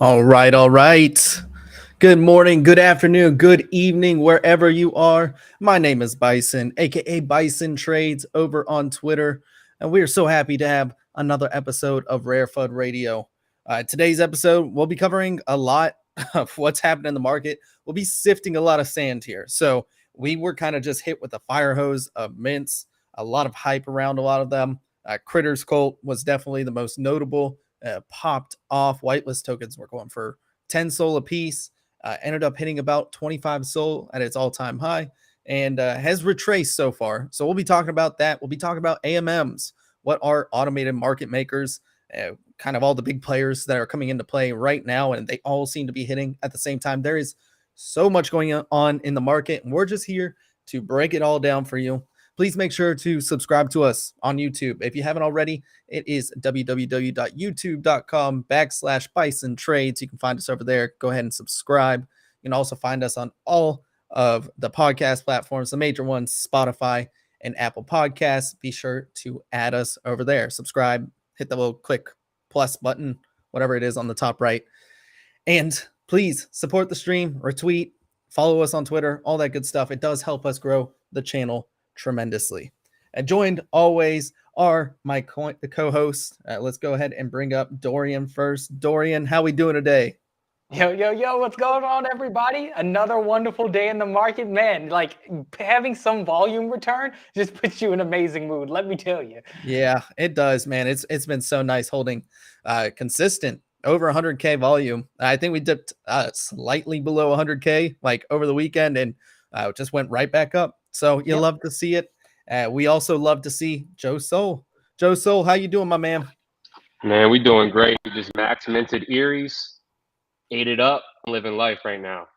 All right, all right. Good morning, good afternoon, good evening, wherever you are. My name is Bison, aka BisonTrades, over on Twitter, and we are so happy to have another episode of RareFUD Radio. Today's episode, we'll be covering a lot of what's happened in the market. We'll be sifting a lot of sand here. So we were kind of just hit with a fire hose of mints, a lot of hype around a lot of them. Critters Cult was definitely the most notable. Popped off. Whitelist tokens were going for 10 SOL a piece. Ended up hitting about 25 SOL at its all-time high and has retraced so far. So we'll be talking about that. We'll be talking about AMMs. What are automated market makers? Kind of all the big players that are coming into play right now, and they all seem to be hitting at the same time. There is so much going on in the market, and we're just here to break it all down for you. Please make sure to subscribe to us on YouTube. If you haven't already, it is www.youtube.com/BisonTrades. You can find us over there. Go ahead and subscribe. You can also find us on all of the podcast platforms, the major ones, Spotify and Apple Podcasts. Be sure to add us over there. Subscribe, hit the little click plus button, whatever it is on the top right. And please support the stream, retweet, follow us on Twitter, all that good stuff. It does help us grow the channel tremendously. And joined always are my co-hosts. Let's go ahead and bring up Dorian first. Dorian, how we doing today? Yo, what's going on, everybody? Another wonderful day in the market. Man, like having some volume return just puts you in an amazing mood, let me tell you. Yeah, it does, man. It's been so nice holding consistent over 100K volume. I think we dipped slightly below 100K like over the weekend and just went right back up. So you love to see it. We also love to see Joe Soul. Joe Soul, how you doing, my man? Man, we doing great. We just max minted Eries, ate it up, living life right now.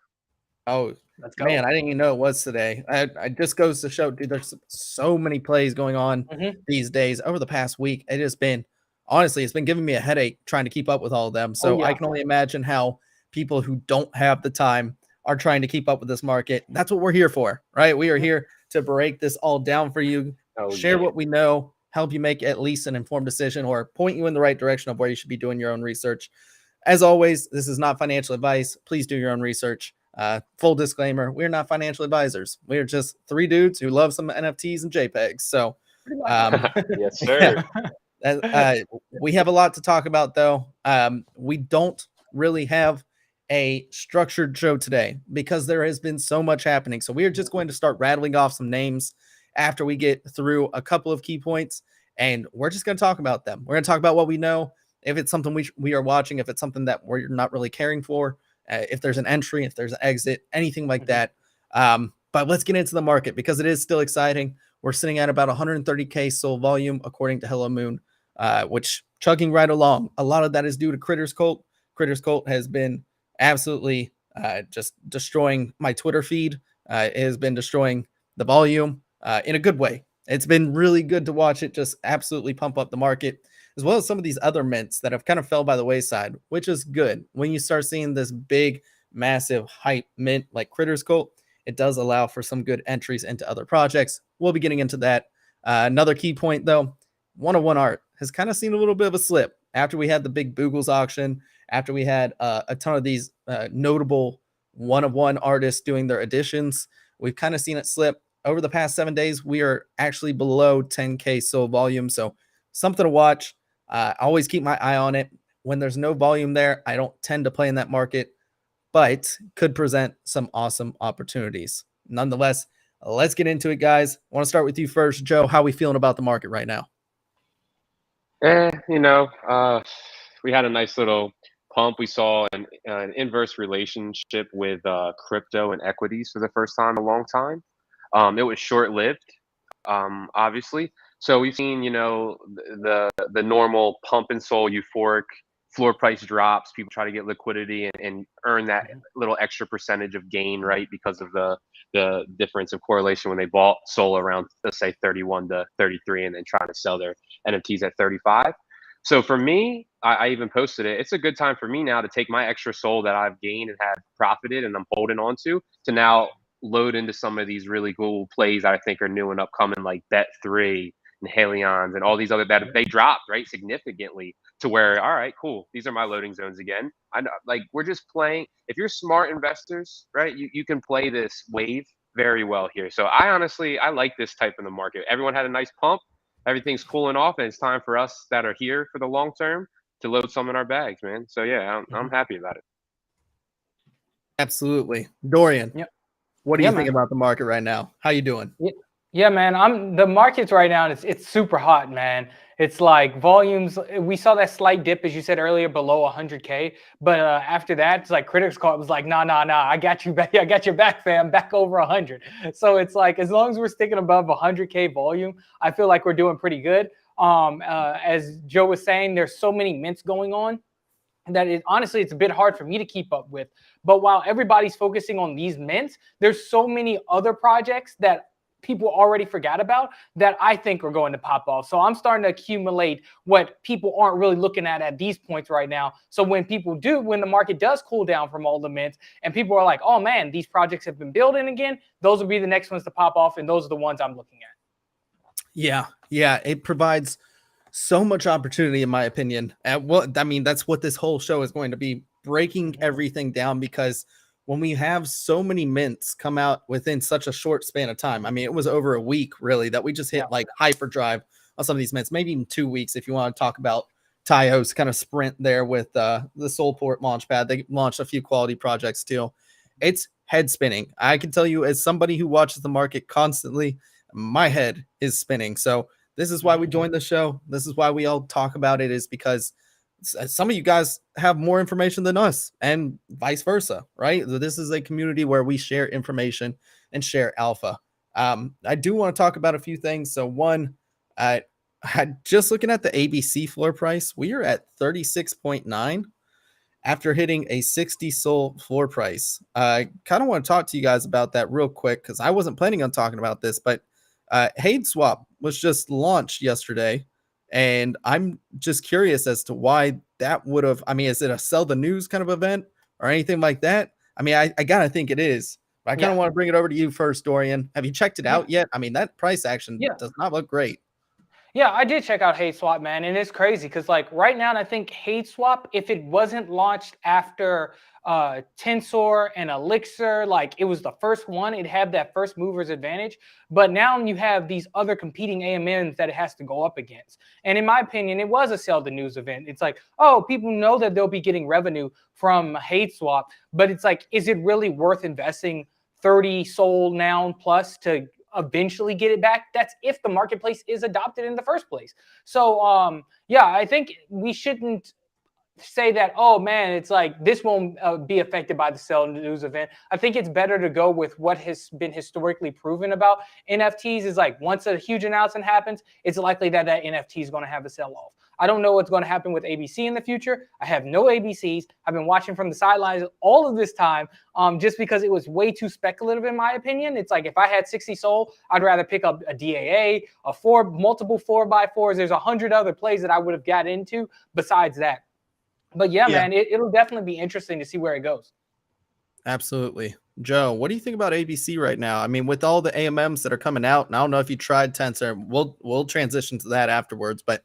Oh, let's go. Man, I didn't even know it was today. I just goes to show, dude, there's so many plays going on these days. Over the past week, it has been, honestly, it's been giving me a headache trying to keep up with all of them. So I can only imagine how people who don't have the time are trying to keep up with this market. That's what we're here for, right? We are here to break this all down for you, share what we know, help you make at least an informed decision or point you in the right direction of where you should be doing your own research. As always, this is not financial advice. Please do your own research. Full disclaimer, we're not financial advisors. We're just three dudes who love some NFTs and JPEGs. So yes, sir. We have a lot to talk about, though. We don't really have a structured show today because there has been so much happening. So we are just going to start rattling off some names after we get through a couple of key points, and we're just going to talk about them. We're going to talk about what we know, if it's something we are watching, if it's something that we're not really caring for, if there's an entry, if there's an exit, anything like that. But let's get into the market because it is still exciting. We're sitting at about 130K SOL volume, according to Hello Moon, which chugging right along. A lot of that is due to Critters Cult. Critters Cult has been absolutely just destroying my Twitter feed. It has been destroying the volume in a good way. It's been really good to watch it just absolutely pump up the market, as well as some of these other mints that have kind of fell by the wayside, which is good. When you start seeing this big, massive hype mint like Critters Cult, it does allow for some good entries into other projects. We'll be getting into that. Another key point, though, 101 Art has kind of seen a little bit of a slip after we had the big Boogles auction, after we had a ton of these notable one-of-one artists doing their editions. We've kind of seen it slip. Over the past 7 days, we are actually below 10K SOL volume, so something to watch. I always keep my eye on it. When there's no volume there, I don't tend to play in that market, but could present some awesome opportunities. Nonetheless, let's get into it, guys. I want to start with you first, Joe. How are we feeling about the market right now? We had a nice little pump. We saw an inverse relationship with crypto and equities for the first time in a long time. It was short-lived, obviously. So we've seen, the normal pump and SOL euphoric floor price drops. People try to get liquidity and earn that little extra percentage of gain, right? Because of the difference of correlation when they bought SOL around, let's say, 31 to 33 and then trying to sell their NFTs at 35. So for me, I even posted it. It's a good time for me now to take my extra SOL that I've gained and have profited and I'm holding on to now load into some of these really cool plays that I think are new and upcoming, like Bet3 and Helions and all these other that they dropped, right, significantly. to where, all right, cool, these are my loading zones again. I know, like, we're just playing. If you're smart investors, right, you can play this wave very well here. So I like this type of the market. Everyone had a nice pump. Everything's cooling off, and it's time for us that are here for the long term to load some in our bags, man. So yeah, I'm happy about it. Absolutely. Dorian, Yep. what do Yeah, you think man. about the market right now? How you doing? Yeah, man. The markets right now, it's super hot, man. It's like volumes. We saw that slight dip, as you said earlier, below 100K. But after that, it's like critics call it was like, nah. I got you back. I got your back, fam. Back over 100. So it's like, as long as we're sticking above 100K volume, I feel like we're doing pretty good. As Joe was saying, there's so many mints going on that honestly, it's a bit hard for me to keep up with. But while everybody's focusing on these mints, there's so many other projects that people already forgot about that I think are going to pop off. So I'm starting to accumulate what people aren't really looking at these points right now. So when the market does cool down from all the mints and people are like, oh man, these projects have been building again, those will be the next ones to pop off. And those are the ones I'm looking at. Yeah. It provides so much opportunity, in my opinion. That's what this whole show is going to be, breaking everything down, because when we have so many mints come out within such a short span of time, I mean, it was over a week really that we just hit like hyperdrive on some of these mints, maybe even 2 weeks if you want to talk about Taiyo's kind of sprint there with the Soulport Launchpad. They launched a few quality projects too. It's head spinning. I can tell you, as somebody who watches the market constantly, my head is spinning. So this is why we joined the show. This is why we all talk about it, is because some of you guys have more information than us and vice versa, right? This is a community where we share information and share alpha. I do want to talk about a few things. So one, just looking at the ABC floor price, we are at 36.9 after hitting a 60 SOL floor price. I kind of want to talk to you guys about that real quick, because I wasn't planning on talking about this, but Hade Swap was just launched yesterday. And I'm just curious as to why that would have, I mean, is it a sell the news kind of event or anything like that? I mean, I gotta think it is, but I kind of want to bring it over to you first, Dorian. Have you checked it out yet? I mean, that price action does not look great. Yeah, I did check out Hade Swap, man, and it's crazy because like right now, I think Hade Swap, if it wasn't launched after Tensor and Elixir, like it was the first one, it had that first mover's advantage. But now you have these other competing AMNs that it has to go up against. And in my opinion, it was a sell the news event. It's like, oh, people know that they'll be getting revenue from Hade Swap, but it's like, is it really worth investing 30 SOL now plus to eventually get it back? That's if the marketplace is adopted in the first place. So yeah, I think we shouldn't say that, oh man, it's like this won't be affected by the sell news event. I think it's better to go with what has been historically proven about NFTs, is like once a huge announcement happens, it's likely that NFT is going to have a sell-off. I don't know what's going to happen with ABC in the future. I have no ABCs. I've been watching from the sidelines all of this time just because it was way too speculative in my opinion. It's like if I had 60 SOL, I'd rather pick up a DAA, multiple 4x4s. There's 100 other plays that I would have got into besides that. But yeah, man, it'll definitely be interesting to see where it goes. Absolutely. Joe, what do you think about ABC right now? I mean, with all the AMMs that are coming out, and I don't know if you tried Tensor, we'll transition to that afterwards, but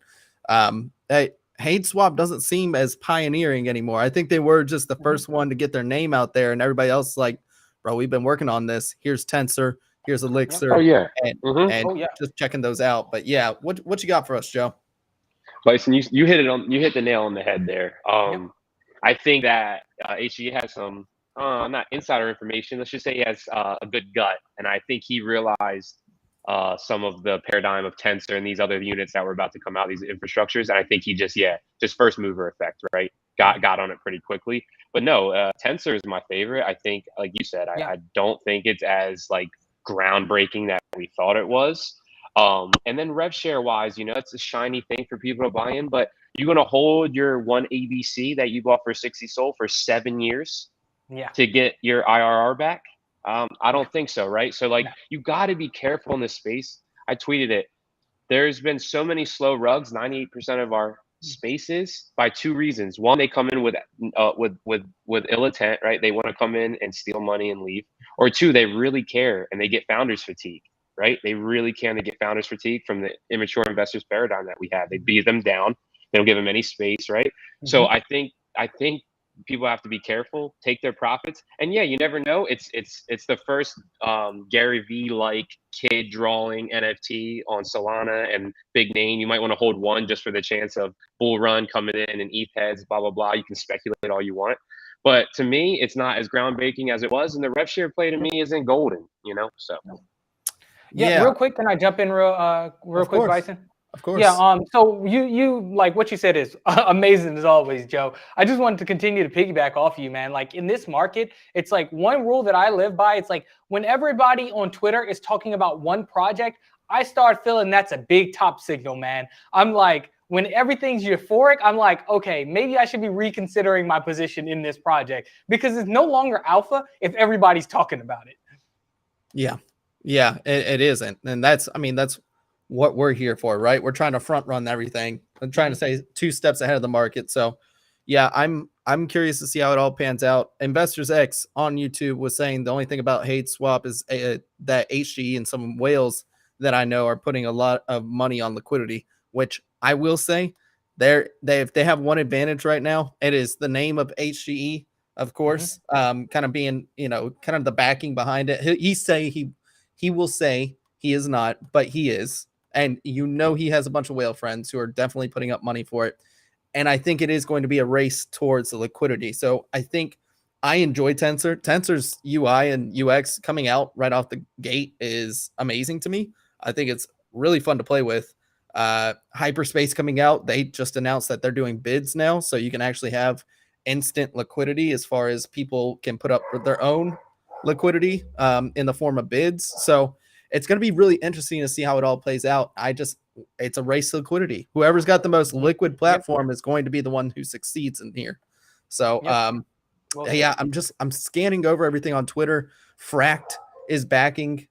Hade Swap doesn't seem as pioneering anymore. I think they were just the first one to get their name out there, and everybody else is like, bro, we've been working on this. Here's Tensor, here's Elixir. And just checking those out. But yeah, what you got for us, Joe? Bison, you hit the nail on the head there. I think that HG has some not insider information. Let's just say he has a good gut, and I think he realized some of the paradigm of Tensor and these other units that were about to come out, these infrastructures, and I think he just first mover effect, right? Got on it pretty quickly. But no, Tensor is my favorite. I think, like you said, I don't think it's as like groundbreaking that we thought it was. And then rev share wise, it's a shiny thing for people to buy in, but you're going to hold your one ABC that you bought for 60 SOL for 7 years to get your IRR back. I don't think so. Right. So you got to be careful in this space. I tweeted it. There's been so many slow rugs, 98% of our spaces, by two reasons. One, they come in with ill intent, right? They want to come in and steal money and leave. Or two, they really care and they get founders fatigue. Right? They really can. They get founders fatigue from the immature investors paradigm that we have. They beat them down. They don't give them any space, right? So I think people have to be careful, take their profits, and yeah, you never know. It's the first Gary V like kid drawing NFT on Solana and big name. You might want to hold one just for the chance of bull run coming in and ETH heads, blah blah blah. You can speculate all you want, but to me, it's not as groundbreaking as it was, and the rev share play to me isn't golden, So yeah, real quick, can I jump in real quick, Bison? Of course. Yeah. So you like what you said is amazing as always, Joe. I just wanted to continue to piggyback off you, man. Like in this market, it's like one rule that I live by. It's like when everybody on Twitter is talking about one project, I start feeling that's a big top signal, man. I'm like, when everything's euphoric, I'm like, okay, maybe I should be reconsidering my position in this project because it's no longer alpha if everybody's talking about it. Yeah, it isn't, and that's what we're here for, right? We're trying to front run everything. I'm trying to say 2 steps ahead of the market. So yeah, I'm curious to see how it all pans out. Investors X on YouTube was saying the only thing about hate swap is that HGE and some whales that I know are putting a lot of money on liquidity, which I will say if they have one advantage right now, it is the name of HGE, of course, kind of being, kind of the backing behind it. He will say he is not, but he is. And he has a bunch of whale friends who are definitely putting up money for it. And I think it is going to be a race towards the liquidity. So I think I enjoy Tensor. Tensor's UI and UX coming out right off the gate is amazing to me. I think it's really fun to play with. Hyperspace coming out, they just announced that they're doing bids now. So you can actually have instant liquidity as far as people can put up their own liquidity in the form of bids. So it's going to be really interesting to see how it all plays out. It's a race to liquidity. Whoever's got the most liquid platform is going to be the one who succeeds in here. So, I'm scanning over everything on Twitter. Fract is backing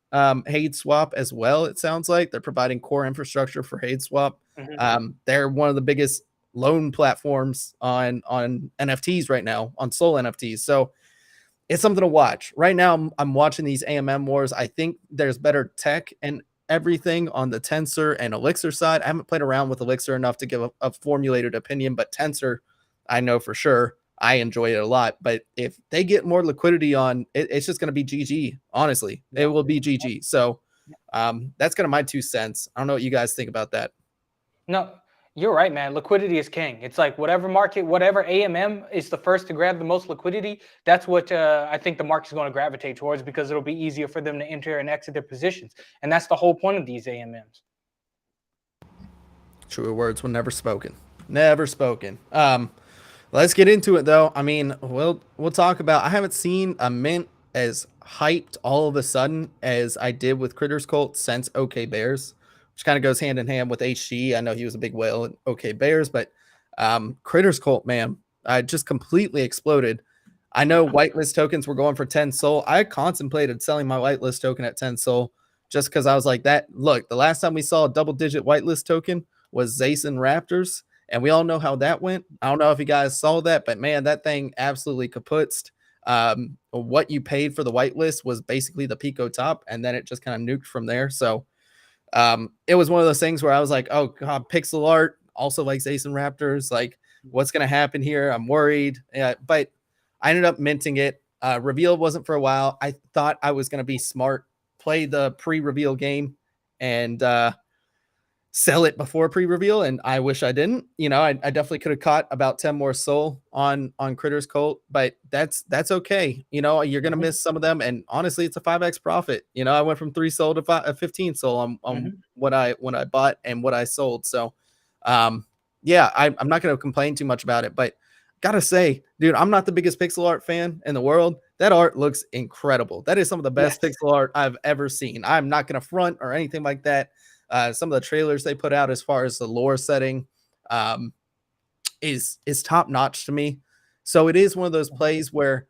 Hate Swap as well. It sounds like they're providing core infrastructure for Hate Swap. They're one of the biggest loan platforms on NFTs right now, on Sol NFTs. So it's something to watch. Right now, I'm watching these AMM wars. I think there's better tech and everything on the Tensor and Elixir side. I haven't played around with Elixir enough to give a formulated opinion, but Tensor, I know for sure. I enjoy it a lot. But if they get more liquidity on it, it's just going to be GG. Honestly, it will be GG. So that's kind of my 2 cents. I don't know what you guys think about that. No, you're right, man. Liquidity is king. It's like whatever market, whatever AMM is the first to grab the most liquidity, that's what I think the market's going to gravitate towards because it'll be easier for them to enter and exit their positions. And that's the whole point of these AMMs. Truer words were never spoken. Never spoken. Let's get into it, though. I mean, we'll talk about... I haven't seen a mint as hyped all of a sudden as I did with Critters Cult since OK Bears, which kind of goes hand in hand with HG. I know he was a big whale in OK Bears, but Critters Cult, man, I just completely exploded. I know whitelist tokens were going for 10 Sol. I contemplated selling my whitelist token at 10 Sol just because I was like that. Look, the last time we saw a double-digit whitelist token was Zason Raptors, and we all know how that went. I don't know if you guys saw that, but man, that thing absolutely kaputzed. What you paid for the whitelist was basically the Pico top, and then it just kind of nuked from there. So it was one of those things where I was like, oh god, pixel art also like Zason Raptors, like what's going to happen here? I'm worried. But I ended up minting it. Reveal wasn't for a while. I thought I was going to be smart, play the pre-reveal game and sell it before pre-reveal, and I wish I didn't. I definitely could have caught about 10 more Sol on Critters Cult, but that's okay. You're gonna miss some of them, and honestly, it's a 5x profit. I went from 3 Sol to 15 Sol on what I bought and what I sold. So I'm not gonna complain too much about it, but gotta say, dude, I'm not the biggest pixel art fan in the world. That art looks incredible. That is some of the best pixel art I've ever seen. I'm not gonna front or anything like that. Some of the trailers they put out as far as the lore setting is top notch to me. So it is one of those plays where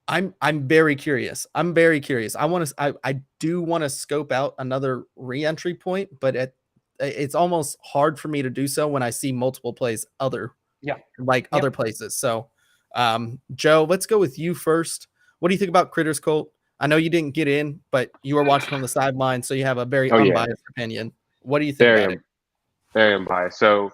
I'm very curious. I'm very curious. I do want to scope out another re-entry point, but it's almost hard for me to do so when I see multiple plays other places. So Joe, let's go with you first. What do you think about Critters Cult? I know you didn't get in, but you were watching from the sideline, so you have a very unbiased opinion. What do you think about it? Very unbiased. So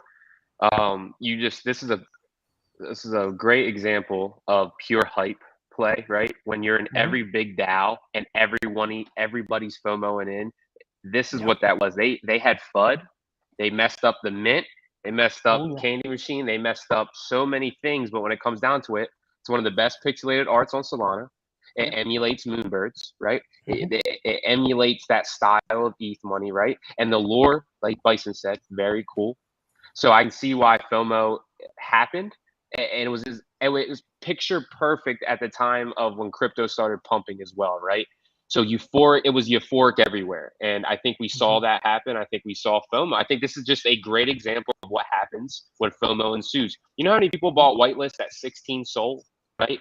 This is a great example of pure hype play, right? When you're in every big DAO and everybody's FOMOing in. This is what that was. They had FUD. They messed up the mint. They messed up Candy Machine. They messed up so many things. But when it comes down to it, it's one of the best pixelated arts on Solana. It emulates Moonbirds, right? It emulates that style of ETH money, right? And the lore, like Bison said, very cool. So I can see why FOMO happened. And it was picture perfect at the time of when crypto started pumping as well, right? So it was euphoric everywhere. And I think we saw that happen. I think we saw FOMO. I think this is just a great example of what happens when FOMO ensues. You know how many people bought whitelist at 16 SOL, right?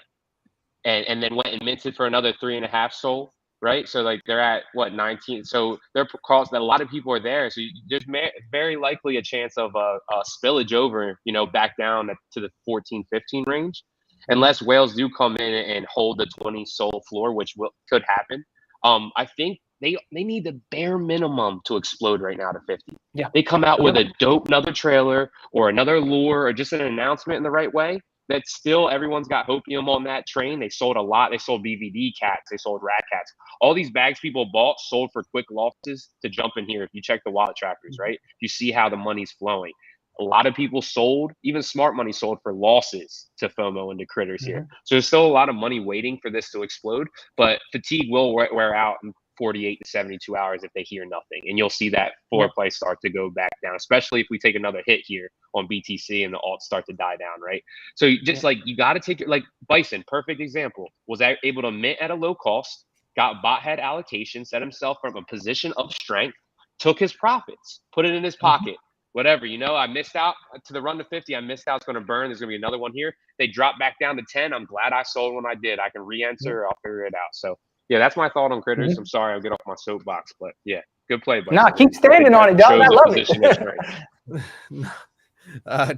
And then went and minted for another 3.5 SOL, right? So like they're at what, 19. So they're calls that a lot of people are there. So there's very likely a chance of a spillage over, back down to the 14, 15 range, unless whales do come in and hold the 20 SOL floor, which could happen. I think they need the bare minimum to explode right now to 50. Yeah. They come out with another trailer or another lure or just an announcement in the right way. That still everyone's got hopium on that train. They sold a lot. They sold BVD cats. They sold rat cats. All these bags people bought sold for quick losses to jump in here. If you check the wallet trackers, right? You see how the money's flowing. A lot of people sold, even smart money sold for losses to FOMO and to critters here. So there's still a lot of money waiting for this to explode, but fatigue will wear out in 48 to 72 hours if they hear nothing. And you'll see that floor price start to go back down, especially if we take another hit here on BTC and the alts start to die down, right? So you got to take it, like Bison, perfect example, was able to mint at a low cost, got bot head allocation, set himself from a position of strength, took his profits, put it in his pocket. Whatever, I missed out to the run to 50. I missed out. It's going to burn. There's going to be another one here. They dropped back down to 10. I'm glad I sold when I did. I can re-enter. I'll figure it out. So, yeah, that's my thought on critters. I'm sorry I'll get off my soapbox, but yeah, good play. Buddy. Nah, keep standing on it, dog. I love it.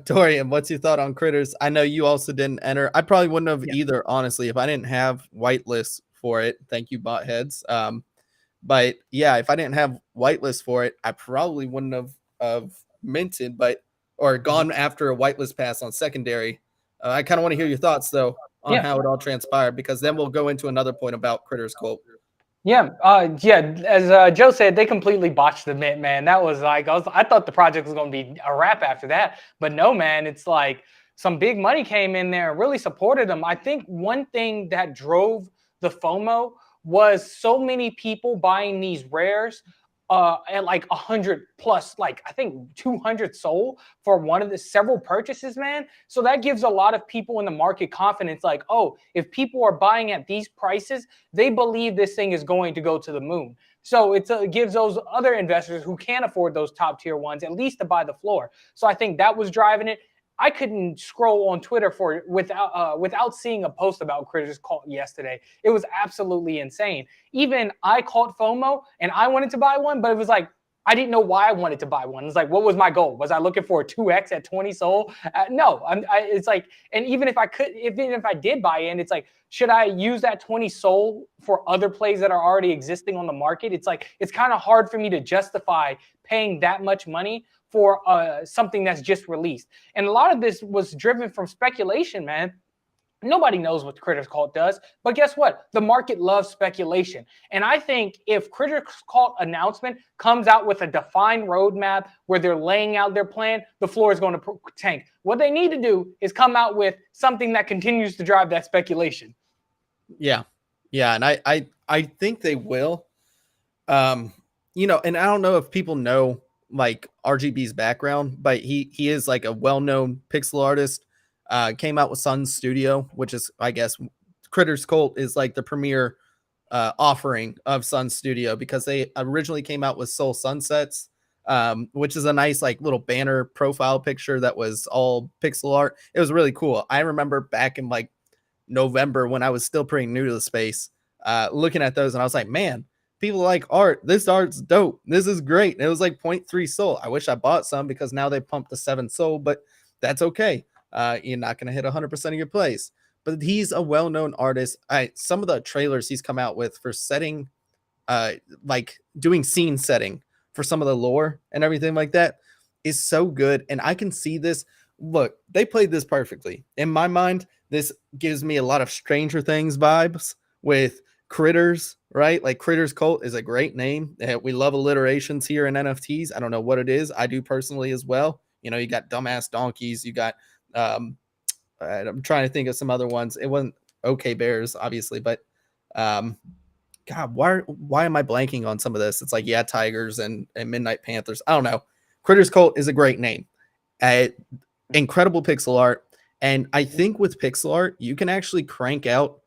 Torian, what's your thought on critters? I know you also didn't enter. I probably wouldn't have either, honestly, if I didn't have whitelist for it. Thank you, bot heads. But yeah, if I didn't have whitelist for it, I probably wouldn't have minted, or gone after a whitelist pass on secondary. I kind of want to hear your thoughts though on how it all transpired, because then we'll go into another point about Critters Cult. As Joe said, they completely botched the mint, man. That was like, I thought the project was going to be a wrap after that, but no, man, it's like some big money came in there and really supported them. I think one thing that drove the FOMO was so many people buying these rares at like 100 plus, like I think 200 SOL for one of the several purchases, man. So that gives a lot of people in the market confidence, like, oh, if people are buying at these prices, they believe this thing is going to go to the moon. So it gives those other investors who can't afford those top tier ones at least to buy the floor. So I think that was driving it. I couldn't scroll on Twitter without seeing a post about Critters Cult yesterday. It was absolutely insane. Even I caught FOMO and I wanted to buy one, but it was like, I didn't know why I wanted to buy one. It's like, what was my goal? Was I looking for a 2x at 20 SOL? No, it's like, and even if I did buy in, it's like, should I use that 20 SOL for other plays that are already existing on the market? It's like, it's kind of hard for me to justify paying that much money for something that's just released. And a lot of this was driven from speculation, man. Nobody knows what Critters Cult does, but guess what? The market loves speculation. And I think if Critters Cult announcement comes out with a defined roadmap where they're laying out their plan, the floor is going to tank. What they need to do is come out with something that continues to drive that speculation. Yeah. And I think they will. And I don't know if people know like RGB's background, but he is like a well-known pixel artist. Came out with Sun Studio, which is, I guess, Critters Cult is like the premier offering of Sun Studio, because they originally came out with Soul Sunsets, which is a nice like little banner profile picture that was all pixel art. It was really cool. I remember back in like November when I was still pretty new to the space, looking at those, and I was like, man, people like art. This art's dope. This is great. And it was like 0.3 SOL. I wish I bought some, because now they pumped to 7 SOL, but that's okay. You're not going to hit 100% of your plays. But he's a well-known artist. Some of the trailers he's come out with for setting, like doing scene setting for some of the lore and everything like that, is so good, and I can see this. Look, they played this perfectly. In my mind, this gives me a lot of Stranger Things vibes with Critters, right? Like Critters Cult is a great name. We love alliterations here in NFTs. I don't know what it is. I do personally as well. You know, you got dumbass donkeys, you got I'm trying to think of some other ones. It wasn't OK Bears, obviously, but God, why am I blanking on some of this? It's like, yeah, Tigers and Midnight Panthers. I don't know. Critters Cult is a great name. Incredible pixel art. And I think with pixel art, you can actually crank out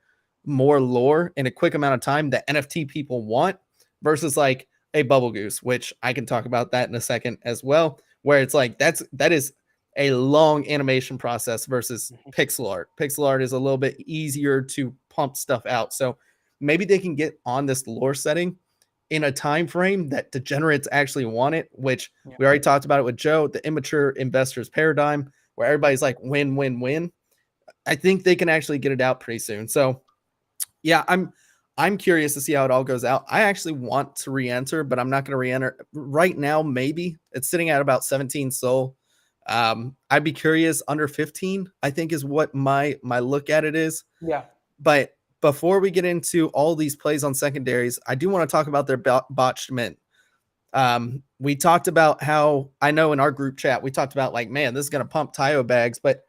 more lore in a quick amount of time that NFT people want versus like a bubblegoose, which I can talk about that in a second as well, where it's like that is a long animation process versus pixel art. Pixel art is a little bit easier to pump stuff out. So maybe they can get on this lore setting in a time frame that degenerates actually want it, which we already talked about it with Joe, the immature investors paradigm, where everybody's like win, win, win. I think they can actually get it out pretty soon. So yeah, I'm curious to see how it all goes out. I actually want to re-enter, but I'm not going to re-enter right now. Maybe it's sitting at about 17 SOL. I'd be curious. Under 15, I think, is what my look at it is. Yeah. But before we get into all these plays on secondaries, I do want to talk about their botched mint. We talked about how, I know in our group chat, we talked about like, man, this is going to pump taiyo bags, but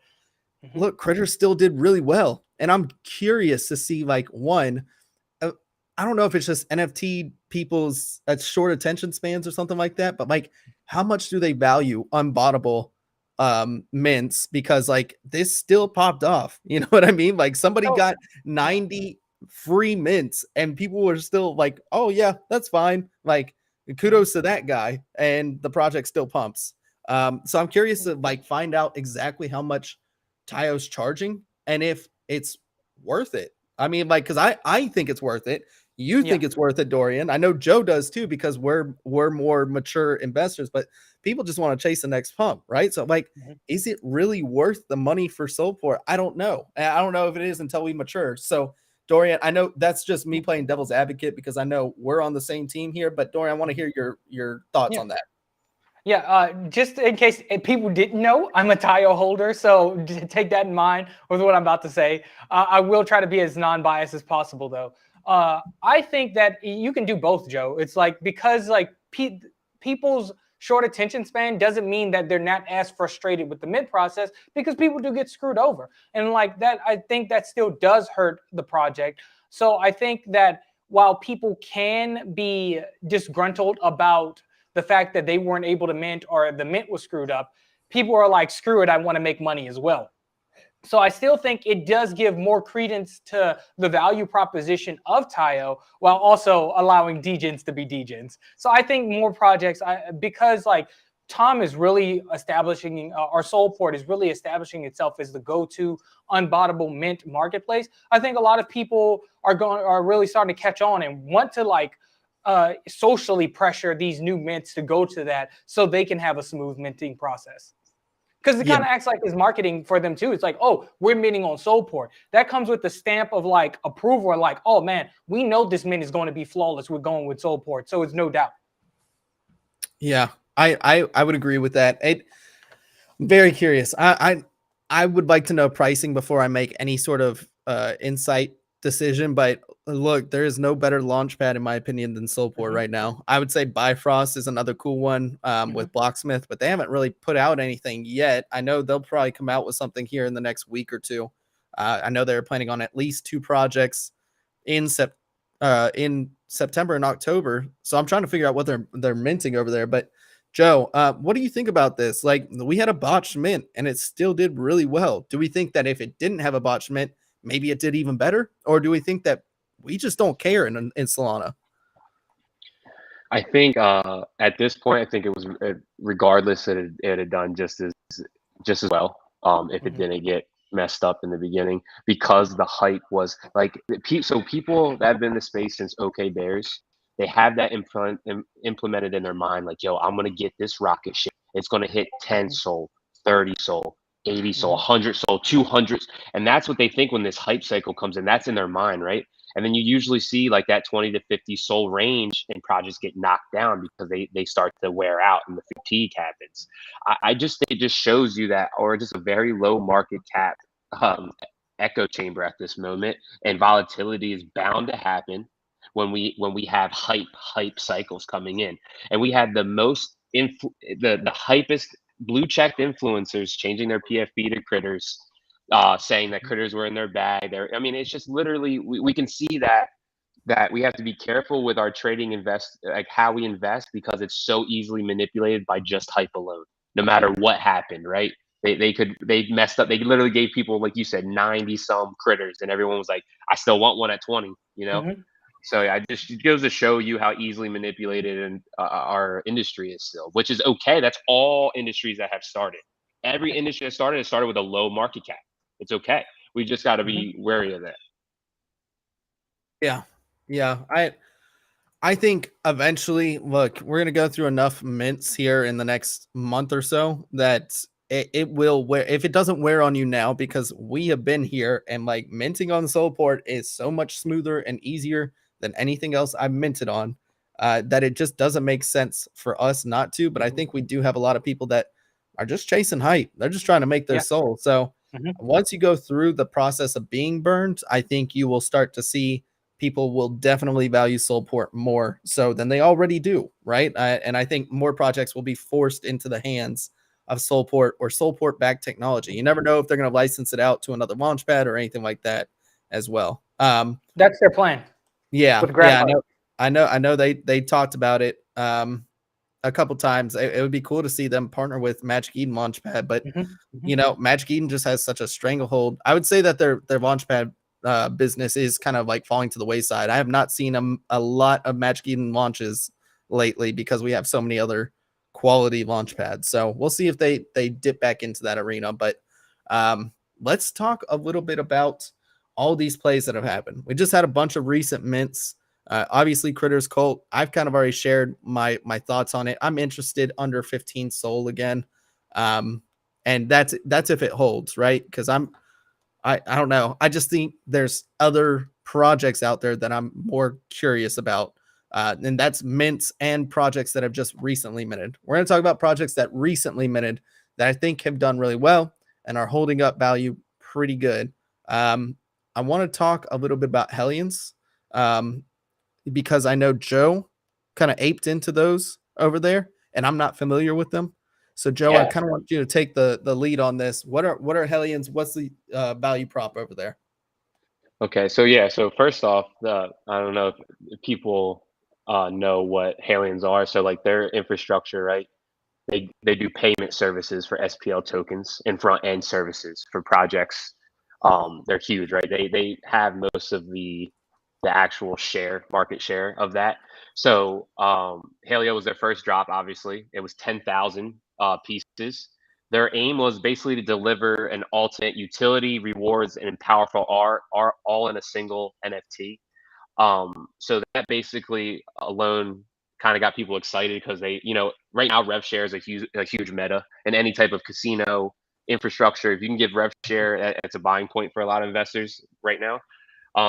look, Critters still did really well. And I'm curious to see, like, one, I don't know if it's just NFT people's short attention spans or something like that, but like, how much do they value unbottable mints? Because like this still popped off. You know what I mean? Like somebody got 90 free mints and people were still like, oh yeah, that's fine. Like kudos to that guy. And the project still pumps. So I'm curious to like find out exactly how much taiyo's charging and if it's worth it. I mean, like, because I think it's worth it. You think it's worth it, Dorian. I know Joe does too, because we're more mature investors, but people just want to chase the next pump, right? So like, is it really worth the money for Soulport? I don't know. I don't know if it is until we mature. So Dorian, I know that's just me playing devil's advocate because I know we're on the same team here, but Dorian, I want to hear your thoughts on that. Yeah, just in case people didn't know, I'm a taiyo holder, so take that in mind with what I'm about to say. I will try to be as non-biased as possible, though. I think that you can do both, Joe. It's like, because like people's short attention span doesn't mean that they're not as frustrated with the mint process, because people do get screwed over. And like that, I think that still does hurt the project. So I think that while people can be disgruntled about the fact that they weren't able to mint or the mint was screwed up, people are like, screw it, I want to make money as well. So I still think it does give more credence to the value proposition of taiyo while also allowing degens to be degens. So I think more projects, because like Tom is really establishing, our Soulport is really establishing itself as the go-to unbottable mint marketplace. I think a lot of people are really starting to catch on and want to like socially pressure these new mints to go to that so they can have a smooth minting process. Because it kind of acts like it's marketing for them too. It's like, oh, we're minting on Soulport. That comes with the stamp of like approval, and like, oh man, we know this mint is going to be flawless. We're going with Soulport, so it's no doubt. Yeah, I would agree with that. I'm very curious. I would like to know pricing before I make any sort of insight decision, but look, there is no better launchpad in my opinion than Soulport right now. I would say Bifrost is another cool one with Blocksmith, but they haven't really put out anything yet. I know they'll probably come out with something here in the next week or two. I know they're planning on at least 2 projects in September and October. So I'm trying to figure out what they're minting over there. But Joe, what do you think about this? Like, we had a botched mint and it still did really well. Do we think that if it didn't have a botched mint, maybe it did even better? Or do we think that we just don't care in Solana? I think at this point, I think it was regardless, it had done just as well if it didn't get messed up in the beginning, because the hype was like, so people that have been in the space since OK Bears, they have that implemented in their mind, like, yo, I'm gonna get this rocket ship. It's gonna hit 10 SOL, 30 SOL, 80 SOL, 100 SOL, 200, and that's what they think when this hype cycle comes in. That's in their mind, right? And then you usually see like that 20 to 50 SOL range and projects get knocked down because they start to wear out and the fatigue happens. I just think it just shows you that, or just a very low market cap echo chamber at this moment, and volatility is bound to happen when we have hype cycles coming in. And we had the most the hypest blue checked influencers changing their PFP to critters, saying that critters were in their bag. I mean, it's just literally we can see that we have to be careful with our trading like how we invest, because it's so easily manipulated by just hype alone, no matter what happened, right? They messed up. They literally gave people, like you said, 90 some critters, and everyone was like, I still want one at 20, you know? Mm-hmm. So yeah, it goes to show you how easily manipulated and our industry is still, which is okay. That's all industries that have started. Every industry that started has started with a low market cap. It's okay. We just got to be wary of that. Yeah. I think eventually, look, we're gonna go through enough mints here in the next month or so that it will wear. If it doesn't wear on you now, because we have been here, and like minting on the Soulport is so much smoother and easier than anything else I've minted on, that it just doesn't make sense for us not to. But I think we do have a lot of people that are just chasing hype. They're just trying to make their soul. So once you go through the process of being burned, I think you will start to see people will definitely value Soulport more so than they already do, right? And I think more projects will be forced into the hands of Soulport or Soulport-backed technology. You never know if they're going to license it out to another launchpad or anything like that as well. That's their plan. Yeah, with I know they talked about it a couple times. It would be cool to see them partner with Magic Eden Launchpad, but you know, Magic Eden just has such a stranglehold. I would say that their Launchpad business is kind of like falling to the wayside. I have not seen a lot of Magic Eden launches lately because we have so many other quality launch pads. So we'll see if they dip back into that arena. But let's talk a little bit about all these plays that have happened. We just had a bunch of recent mints. Obviously, Critters Cult. I've kind of already shared my thoughts on it. I'm interested under 15 SOL again, and that's if it holds, right? Because I don't know. I just think there's other projects out there that I'm more curious about. And that's mints and projects that have just recently minted. We're going to talk about projects that recently minted that I think have done really well and are holding up value pretty good. I want to talk a little bit about Hellions, because I know Joe kind of aped into those over there, and I'm not familiar with them. So Joe, I kind of want you to take the lead on this. What are Hellions? What's the value prop over there? Okay, so yeah, so first off, I don't know if people know what Hellions are. So like their infrastructure, right? They do payment services for SPL tokens and front end services for projects. They're huge, right? They have most of the actual market share of that. So Halio was their first drop. Obviously, it was 10,000 pieces. Their aim was basically to deliver an alternate utility, rewards, and powerful art all in a single NFT. So that basically alone kind of got people excited because they, right now rev share is a huge meta in any type of casino infrastructure. If you can give rev share, it's a buying point for a lot of investors right now.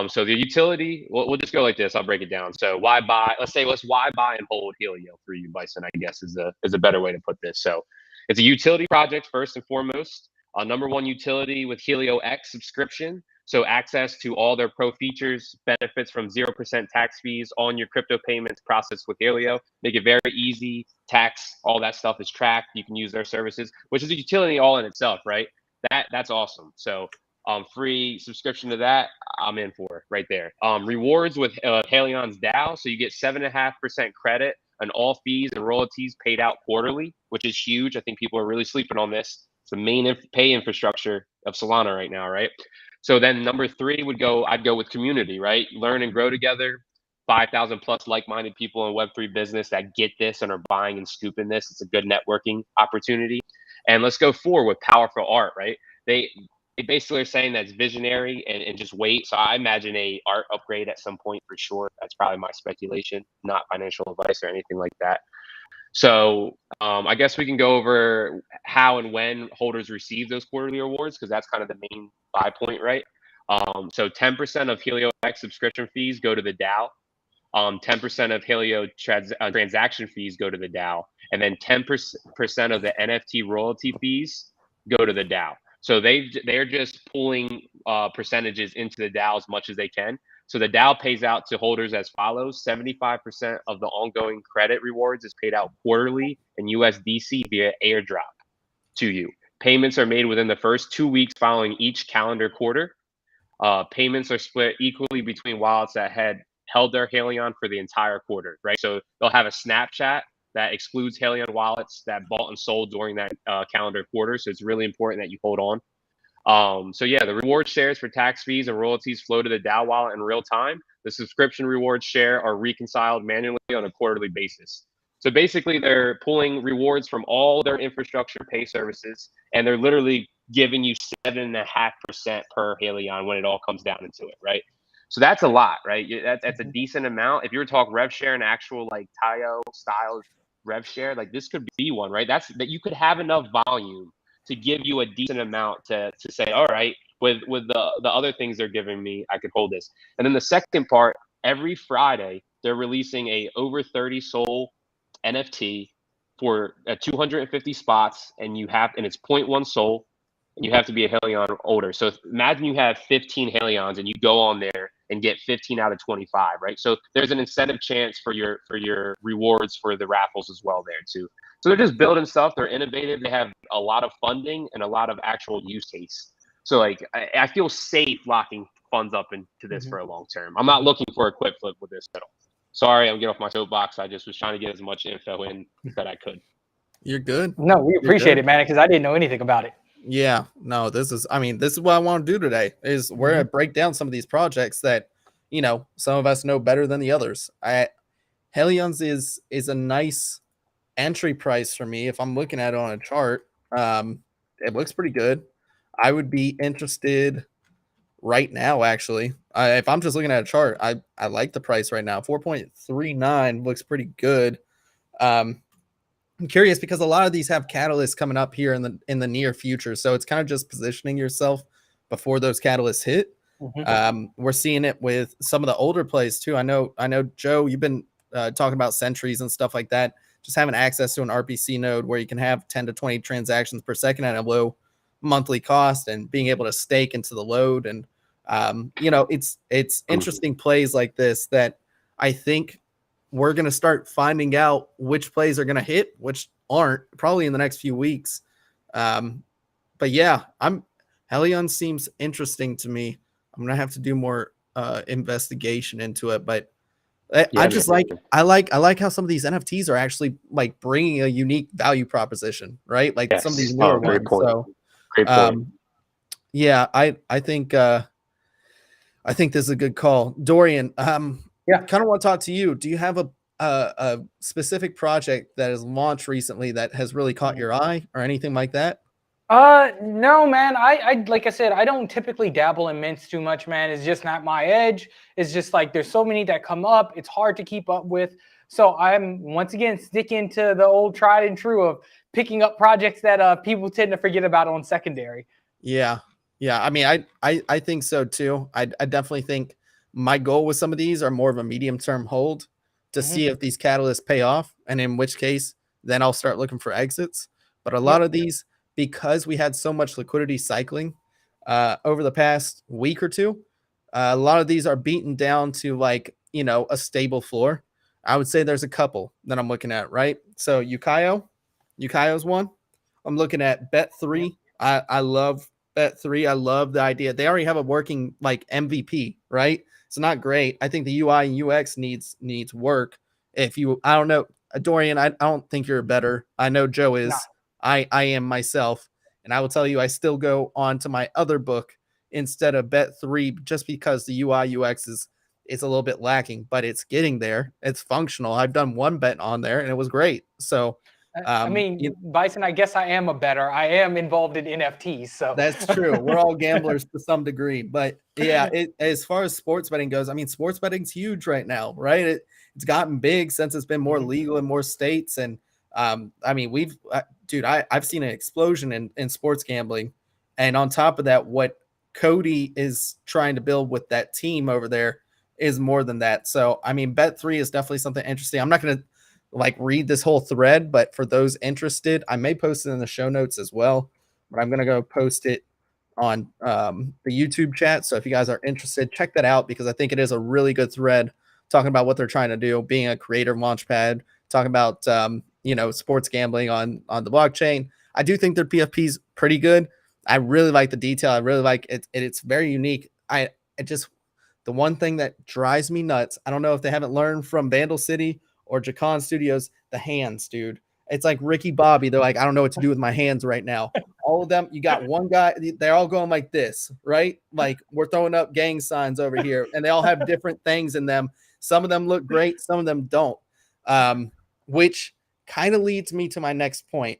So the utility, we'll just go like this. I'll break it down. So why buy? Let's why buy and hold Helio for you, Bison, I guess is a better way to put this. So it's a utility project first and foremost. Number one utility with Helio X subscription. So access to all their pro features, benefits from 0% tax fees on your crypto payments processed with Helio. Make it very easy. Tax, all that stuff is tracked. You can use their services, which is a utility all in itself, right? That's awesome. So free subscription to that, I'm in for right there. Rewards with Halion's DAO. So you get 7.5% credit on all fees and royalties paid out quarterly, which is huge. I think people are really sleeping on this. It's the main pay infrastructure of Solana right now, right? So then number three I'd go with community, right? Learn and grow together. 5,000 plus like-minded people in Web3 business that get this and are buying and scooping this. It's a good networking opportunity. And let's go forward with powerful art, right? They basically are saying that's visionary and just wait. So I imagine a art upgrade at some point for sure. That's probably my speculation, not financial advice or anything like that. So I guess we can go over how and when holders receive those quarterly awards, because that's kind of the main buy point, right? So 10% of Helio X subscription fees go to the DAO. 10% of Helio transaction fees go to the DAO, and then 10% of the NFT royalty fees go to the DAO. So they're just pulling percentages into the DAO as much as they can. So the DAO pays out to holders as follows: 75% of the ongoing credit rewards is paid out quarterly in USDC via airdrop to you. Payments are made within the first 2 weeks following each calendar quarter. Payments are split equally between wallets that had held their Helion for the entire quarter, right? So they'll have a Snapchat that excludes Helion wallets that bought and sold during that calendar quarter. So it's really important that you hold on. So yeah, the reward shares for tax fees and royalties flow to the DAO wallet in real time. The subscription rewards share are reconciled manually on a quarterly basis. So basically, they're pulling rewards from all their infrastructure pay services, and they're literally giving you 7.5% per Helion when it all comes down into it, right? So that's a lot, right? That's a decent amount. If you were to talk rev share and actual like taiyo style rev share, like this could be one, right? That you could have enough volume to give you a decent amount to say, all right, with the other things they're giving me, I could hold this. And then the second part, every Friday they're releasing a over 30 SOL NFT for 250 spots, and it's 0.1 SOL, and you have to be a Helion holder. So imagine you have 15 Helions and you go on there and get 15 out of 25, right? So there's an incentive chance for your rewards for the raffles as well there too. So they're just building stuff. They're innovative. They have a lot of funding and a lot of actual use case. So like I feel safe locking funds up into this for a long term. I'm not looking for a quick flip with this at all. Sorry, I'm getting off my soapbox. I just was trying to get as much info in that I could. You're good. No, we appreciate it, man, because I didn't know anything about it. Yeah, no, this is what I want to do today is we're going to break down some of these projects that, some of us know better than the others. Helion's is a nice entry price for me. If I'm looking at it on a chart, it looks pretty good. I would be interested right now, actually. If I'm just looking at a chart, I like the price right now. 4.39 looks pretty good. I'm curious because a lot of these have catalysts coming up here in the near future, so it's kind of just positioning yourself before those catalysts hit. We're seeing it with some of the older plays too. I know, Joe, you've been talking about sentries and stuff like that. Just having access to an RPC node where you can have 10 to 20 transactions per second at a low monthly cost and being able to stake into the load. And it's interesting plays like this that I think we're going to start finding out which plays are going to hit, which aren't, probably in the next few weeks. But yeah, Helion seems interesting to me. I'm going to have to do more investigation into it, but I like how some of these NFTs are actually like bringing a unique value proposition, right? Like some of these newer ones. Point. So, great point. Yeah, I think this is a good call, Dorian. Kind of want to talk to you. Do you have a specific project that has launched recently that has really caught your eye or anything like that? No, man. I like I said, I don't typically dabble in mints too much, man. It's just not my edge. It's just like there's so many that come up. It's hard to keep up with. So I'm once again sticking to the old tried and true of picking up projects that people tend to forget about on secondary. Yeah. I mean, I think so too. I definitely think my goal with some of these are more of a medium term hold to see if these catalysts pay off, and in which case then I'll start looking for exits. But a lot of these, because we had so much liquidity cycling over the past week or two, a lot of these are beaten down to like, a stable floor. I would say there's a couple that I'm looking at, right? So Yukayo's one. I'm looking at Bet3. I love Bet3. I love the idea. They already have a working like MVP, right? It's not great. I think the UI and UX needs work. I don't know, Dorian, I don't think you're better. I know Joe is. No. I am myself, and I will tell you, I still go on to my other book instead of Bet3 just because the UI UX is a little bit lacking, but it's getting there. It's functional. I've done one bet on there and it was great. So Bison, I guess I am I am involved in NFTs. So that's true. We're all gamblers to some degree, but yeah, as far as sports betting goes, I mean, sports betting's huge right now, right? It's gotten big since it's been more legal in more states. And I mean, I've seen an explosion in sports gambling. And on top of that, what Cody is trying to build with that team over there is more than that. So, I mean, Bet3 is definitely something interesting. I'm not going to like read this whole thread, but for those interested, I may post it in the show notes as well, but I'm going to go post it on the YouTube chat. So if you guys are interested, check that out because I think it is a really good thread talking about what they're trying to do, being a creator launchpad, talking about, sports gambling on the blockchain. I do think their PFP is pretty good. I really like the detail. I really like it. It's very unique. The one thing that drives me nuts, I don't know if they haven't learned from Vandal City or Jacon Studios, the hands, dude. It's like Ricky Bobby. They're like, I don't know what to do with my hands right now. All of them, you got one guy, they're all going like this, right? Like we're throwing up gang signs over here, and they all have different things in them. Some of them look great, some of them don't, which kind of leads me to my next point.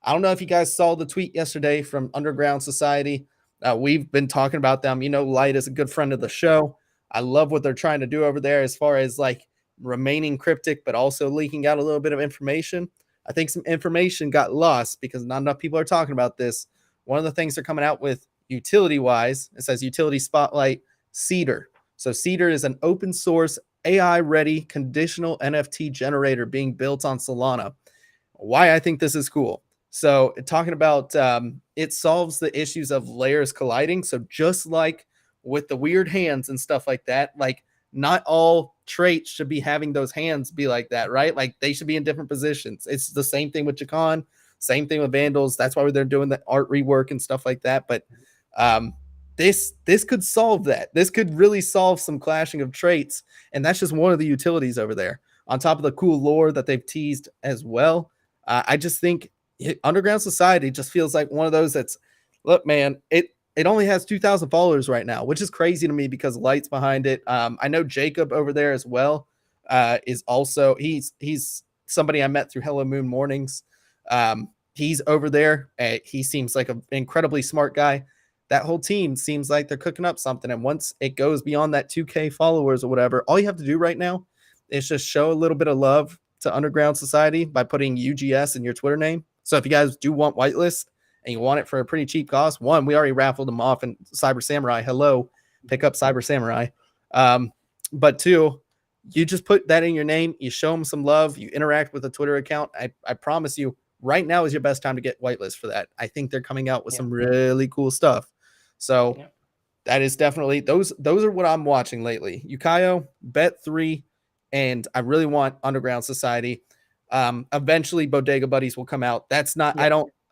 I don't know if you guys saw the tweet yesterday from Underground Society. We've been talking about them. Light is a good friend of the show. I love what they're trying to do over there as far as like remaining cryptic, but also leaking out a little bit of information. I think some information got lost because not enough people are talking about this. One of the things they're coming out with utility-wise, it says Utility Spotlight Cedar. So Cedar is an open source AI-ready conditional NFT generator being built on Solana. Why I think this is cool. So talking about it solves the issues of layers colliding. So just like with the weird hands and stuff like that, like not all traits should be having those hands be like that, right? Like they should be in different positions. It's the same thing with Jacon, same thing with Vandals. That's why they're doing the art rework and stuff like that. But this could solve that. This could really solve some clashing of traits. And that's just one of the utilities over there. On top of the cool lore that they've teased as well. I just think Underground Society just feels like one of those that's, look, man, it only has 2,000 followers right now, which is crazy to me because Light's behind it. I know Jacob over there as well is also, he's somebody I met through Hello Moon Mornings. He's over there. He seems like an incredibly smart guy. That whole team seems like they're cooking up something. And once it goes beyond that 2K followers or whatever, all you have to do right now is just show a little bit of love to Underground Society by putting UGS in your Twitter name. So if you guys do want whitelist and you want it for a pretty cheap cost, one, we already raffled them off in Cyber Samurai. Hello, pick up Cyber Samurai. But two, you just put that in your name. You show them some love. You interact with a Twitter account. I promise you, right now is your best time to get whitelist for that. I think they're coming out with some really cool stuff. So that is definitely those are what I'm watching lately. Yukayo, Bet3, and I really want Underground Society. Eventually Bodega Buddies will come out. That's not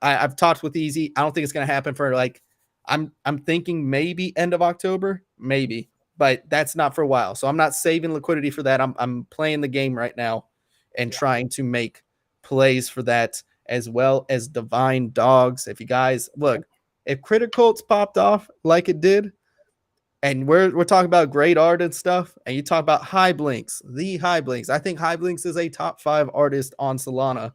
I've talked with Easy. I don't think it's gonna happen for like I'm thinking maybe end of October, maybe, but that's not for a while. So I'm not saving liquidity for that. I'm playing the game right now and trying to make plays for that, as well as Divine Dogs. If you guys look, if Critter Cults popped off like it did, and we're talking about great art and stuff, and you talk about High Blinks, the High Blinks. I think High Blinks is a top 5 artist on Solana.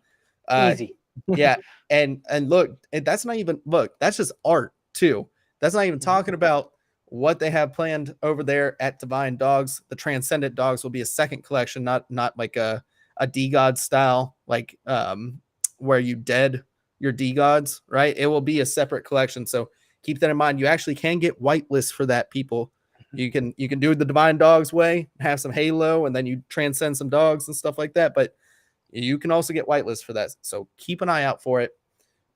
Easy. Yeah. And look, that's not even that's just art too. That's not even talking about what they have planned over there at Divine Dogs. The Transcendent Dogs will be a second collection, not like a D-God style, like where you dead your D-Gods, right? It will be a separate collection. So keep that in mind. You actually can get whitelist for that, people. You can do it the Divine Dogs way, have some Halo, and then you transcend some dogs and stuff like that. But you can also get whitelist for that. So keep an eye out for it.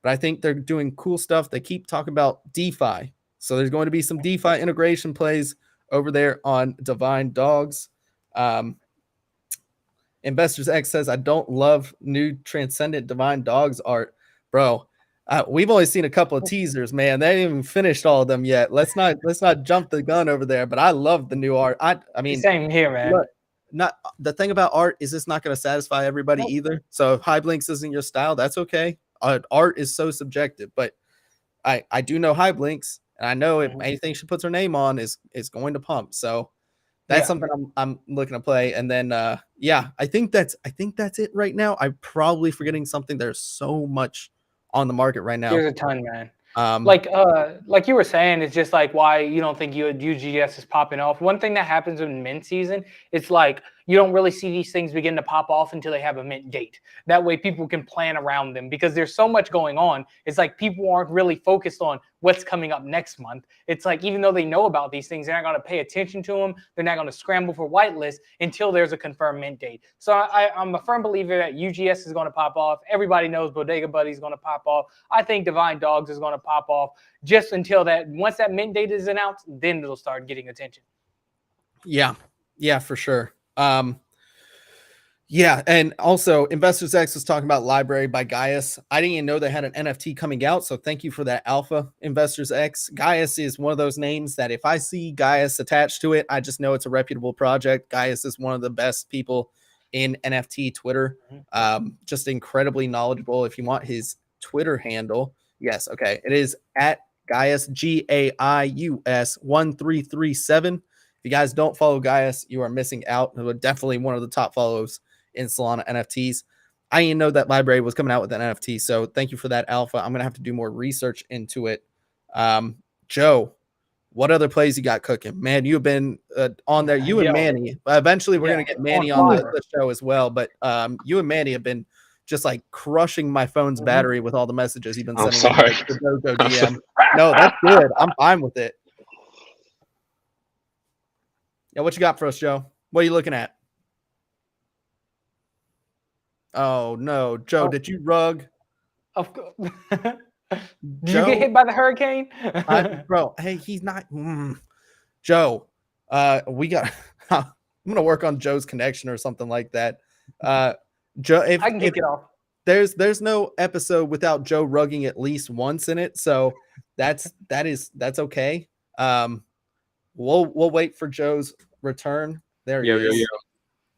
But I think they're doing cool stuff. They keep talking about DeFi. So there's going to be some DeFi integration plays over there on Divine Dogs. Investors X says, I don't love new Transcendent Divine Dogs art. Bro, we've only seen a couple of teasers, man. They haven't even finished all of them yet. Let's not jump the gun over there. But I love the new art. I mean, same here, man. Look, not the thing about art is it's not going to satisfy everybody either. So if High Blinks isn't your style, that's okay. Art is so subjective, but I do know High Blinks, and I know if anything she puts her name on is going to pump. So that's something I'm looking to play. And then I think that's it right now. I'm probably forgetting something. There's so much on the market right now. There's a ton, man. Like you were saying, it's just like why you don't think UGS is popping off. One thing that happens in mint season, it's like you don't really see these things begin to pop off until they have a mint date. That way people can plan around them, because there's so much going on. It's like people aren't really focused on what's coming up next month. It's like, even though they know about these things, they're not going to pay attention to them. They're not going to scramble for whitelist until there's a confirmed mint date. So I'm a firm believer that UGS is going to pop off. Everybody knows Bodega Buddy is going to pop off. I think Divine Dogs is going to pop off, just until that, once that mint date is announced, then it'll start getting attention. Yeah, for sure. Yeah, and also Investors X was talking about Library by Gaius. I didn't even know they had an NFT coming out, so thank you for that alpha, Investors X. Gaius is one of those names that if I see Gaius attached to it, I just know it's a reputable project. Gaius is one of the best people in NFT Twitter, just incredibly knowledgeable. If you want his Twitter handle, yes, okay, it is at Gaius, Gaius 1337. If you guys don't follow Gaius, you are missing out. Definitely one of the top follows in Solana NFTs. I didn't know that Library was coming out with an NFT, so thank you for that alpha. I'm gonna have to do more research into it. Joe, what other plays you got cooking? Man, you've been on there. You and Manny. Eventually, we're gonna get Manny on the show as well. But you and Manny have been just like crushing my phone's battery with all the messages you've been sending. I'm sorry. The DM. No, that's good. I'm fine with it. Yeah, what you got for us, Joe? What are you looking at? Oh no, Joe, did you rug? Of course. Did you get hit by the hurricane? Bro, hey, he's not. Joe, we got. I'm gonna work on Joe's connection or something like that. Joe, if I can kick it off. There's no episode without Joe rugging at least once in it, so that's okay. We'll wait for Joe's return. There he is.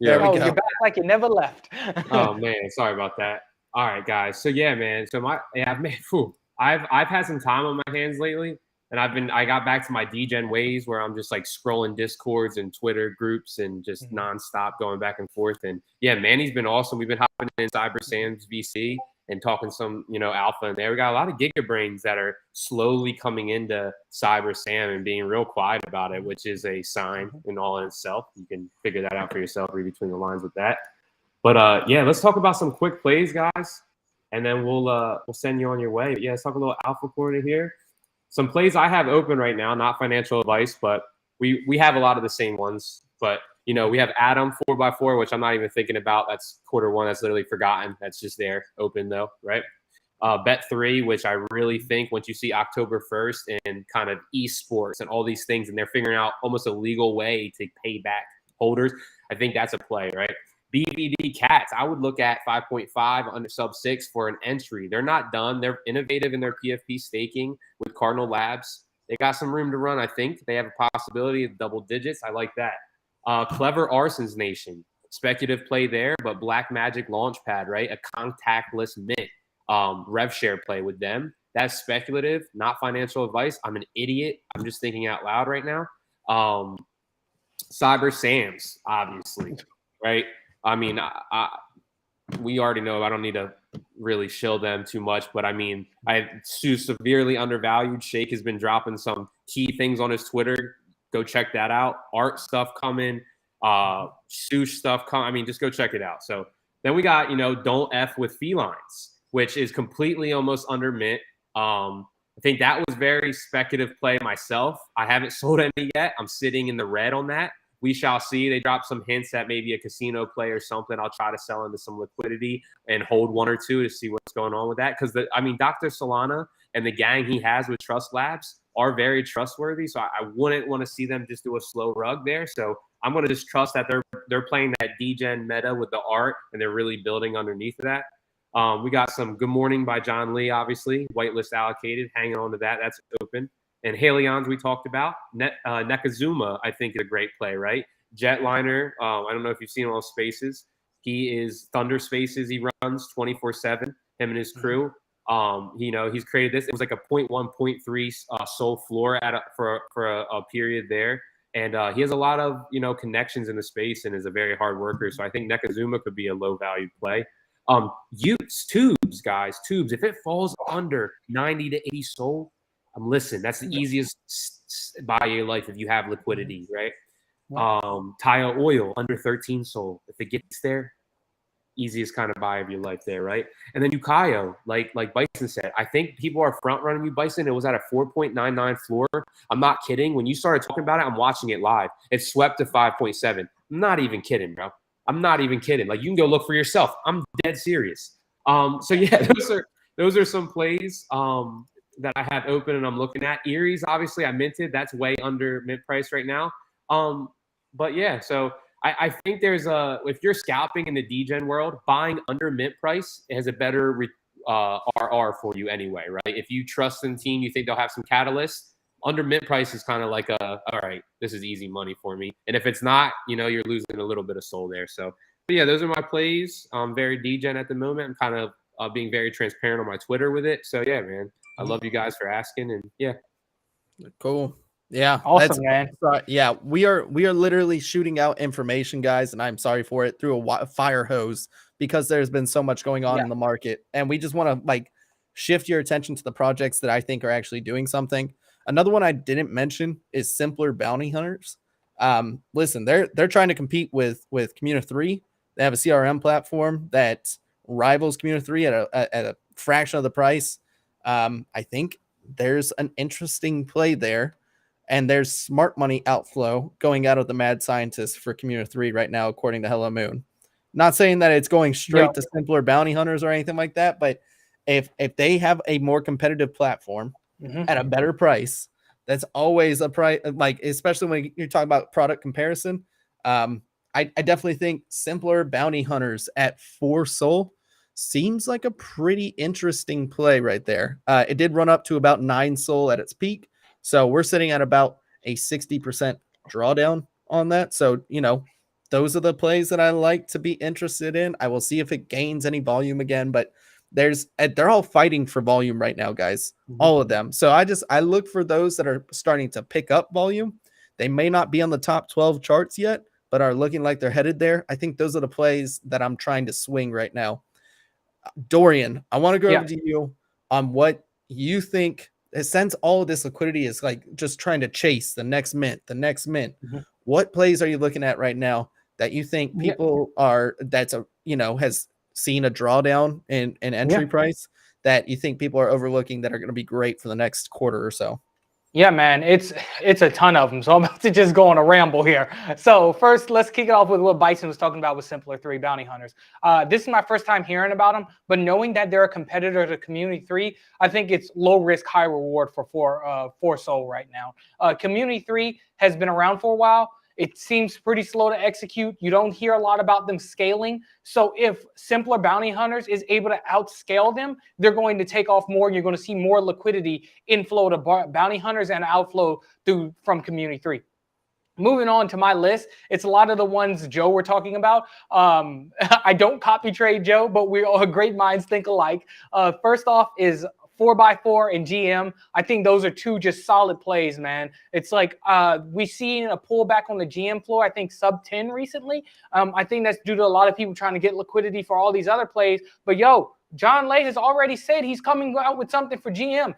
There we go. You're back like you never left. Oh man, sorry about that. All right, guys. So yeah, man. So I've had some time on my hands lately, and I got back to my DGen ways where I'm just like scrolling Discords and Twitter groups and just nonstop going back and forth. And yeah, Manny's been awesome. We've been hopping in Cyber Sam's VC and talking some, alpha in there. We got a lot of Giga Brains that are slowly coming into Cyber Sam and being real quiet about it, which is a sign in all in itself. You can figure that out for yourself, read between the lines with that. But yeah, let's talk about some quick plays, guys, and then we'll send you on your way. But yeah, let's talk a little alpha corner here. Some plays I have open right now, not financial advice, but we have a lot of the same ones. But we have Atom 4x4, which I'm not even thinking about. That's quarter one. That's literally forgotten. That's just there, open though, right? Bet3, which I really think once you see October 1st and kind of esports and all these things, and they're figuring out almost a legal way to pay back holders, I think that's a play, right? BVD Cats, I would look at 5.5 under sub 6 for an entry. They're not done. They're innovative in their PFP staking with Cardinal Labs. They got some room to run, I think. They have a possibility of double digits. I like that. Clever Arsons Nation, speculative play there, but Black Magic Launchpad, right? A contactless mint. Rev share play with them. That's speculative, not financial advice. I'm an idiot. I'm just thinking out loud right now. Cyber Sams, obviously, right? I mean, we already know. I don't need to really shill them too much, but I mean, severely undervalued. Shake has been dropping some key things on his Twitter. Go check that out. Art stuff coming, Sush stuff coming. I mean, just go check it out. So then we got, Don't F with Felines, which is completely almost under mint. I think that was very speculative play myself. I haven't sold any yet. I'm sitting in the red on that. We shall see. They dropped some hints at maybe a casino play or something. I'll try to sell into some liquidity and hold one or two to see what's going on with that. Because Dr. Solana and the gang he has with Trust Labs are very trustworthy. So I wouldn't want to see them just do a slow rug there. So I'm going to just trust that they're playing that DGen meta with the art and they're really building underneath that. We got some Good Morning by John Lee, obviously. Whitelist allocated, hanging on to that. That's open. And Halions we talked about. Nekazuma, I think, is a great play, right? Jetliner, I don't know if you've seen him on Spaces. He is Thunder Spaces. He runs 24/7, him and his crew. He's created this. It was like a 0.1, 0.3 soul floor for a period there. And he has a lot of, connections in the space and is a very hard worker. So I think Nekazuma could be a low value play. Tubes, guys. Tubes, if it falls under 90 to 80 soul, listen, that's the easiest buy of your life if you have liquidity, right? Taiyo oil under 13 sold. If it gets there, easiest kind of buy of your life there, right? And then Ukayo, like Bison said, I think people are front running you, Bison. It was at a 4.99 floor. I'm not kidding. When you started talking about it, I'm watching it live. It swept to 5.7. I'm not even kidding, bro. I'm not even kidding. Like, you can go look for yourself. I'm dead serious. So yeah, those are some plays that I have open and I'm looking at. Erie's, obviously, I minted. That's way under mint price right now. But yeah, so I think there's if you're scalping in the degen world, buying under mint price has a better RR for you anyway, right? If you trust in the team, you think they'll have some catalyst, under mint price is kind of like all right, this is easy money for me. And if it's not, you're losing a little bit of soul there. So, but yeah, those are my plays. I'm very degen at the moment. I'm kind of being very transparent on my Twitter with it. So yeah, man, I love you guys for asking, and yeah. Cool. Yeah. Awesome, man. Yeah, we are literally shooting out information, guys, and I'm sorry for it, through a fire hose because there's been so much going on in the market, and we just want to shift your attention to the projects that I think are actually doing something. Another one I didn't mention is Simpler Bounty Hunters. Listen, they're trying to compete with Community 3. They have a CRM platform that rivals Community 3 at a fraction of the price. I think there's an interesting play there. And there's smart money outflow going out of the mad scientists for Community 3 right now, according to Hello Moon. Not saying that it's going straight to Simpler Bounty Hunters or anything like that, but if they have a more competitive platform at a better price, that's always a price, especially when you're talking about product comparison. I definitely think Simpler Bounty Hunters at 4 SOL seems like a pretty interesting play right there. It did run up to about 9 SOL at its peak. So we're sitting at about a 60% drawdown on that. So, those are the plays that I like to be interested in. I will see if it gains any volume again, but they're all fighting for volume right now, guys, all of them. So I look for those that are starting to pick up volume. They may not be on the top 12 charts yet, but are looking like they're headed there. I think those are the plays that I'm trying to swing right now. Dorian, I want to go over to you on what you think. Since all of this liquidity is just trying to chase the next mint, what plays are you looking at right now that you think people has seen a drawdown in entry price that you think people are overlooking that are going to be great for the next quarter or so? Yeah, man, it's a ton of them. So I'm about to just go on a ramble here. So first, let's kick it off with what Bison was talking about with Simpler 3 Bounty Hunters. This is my first time hearing about them, but knowing that they're a competitor to Community 3, I think it's low risk, high reward for 4 SOL right now. Community 3 has been around for a while. It seems pretty slow to execute. You don't hear a lot about them scaling. So if Simpler Bounty Hunters is able to outscale them, they're going to take off more. You're going to see more liquidity inflow to Bounty Hunters and outflow from Community 3. Moving on to my list, it's a lot of the ones Joe were talking about. I don't copy trade Joe, but we all great minds think alike. First off is 4x4 and GM. I think those are two just solid plays, man. It's like we've seen a pullback on the GM floor, I think sub 10 recently. I think that's due to a lot of people trying to get liquidity for all these other plays. But John Lay has already said he's coming out with something for GM.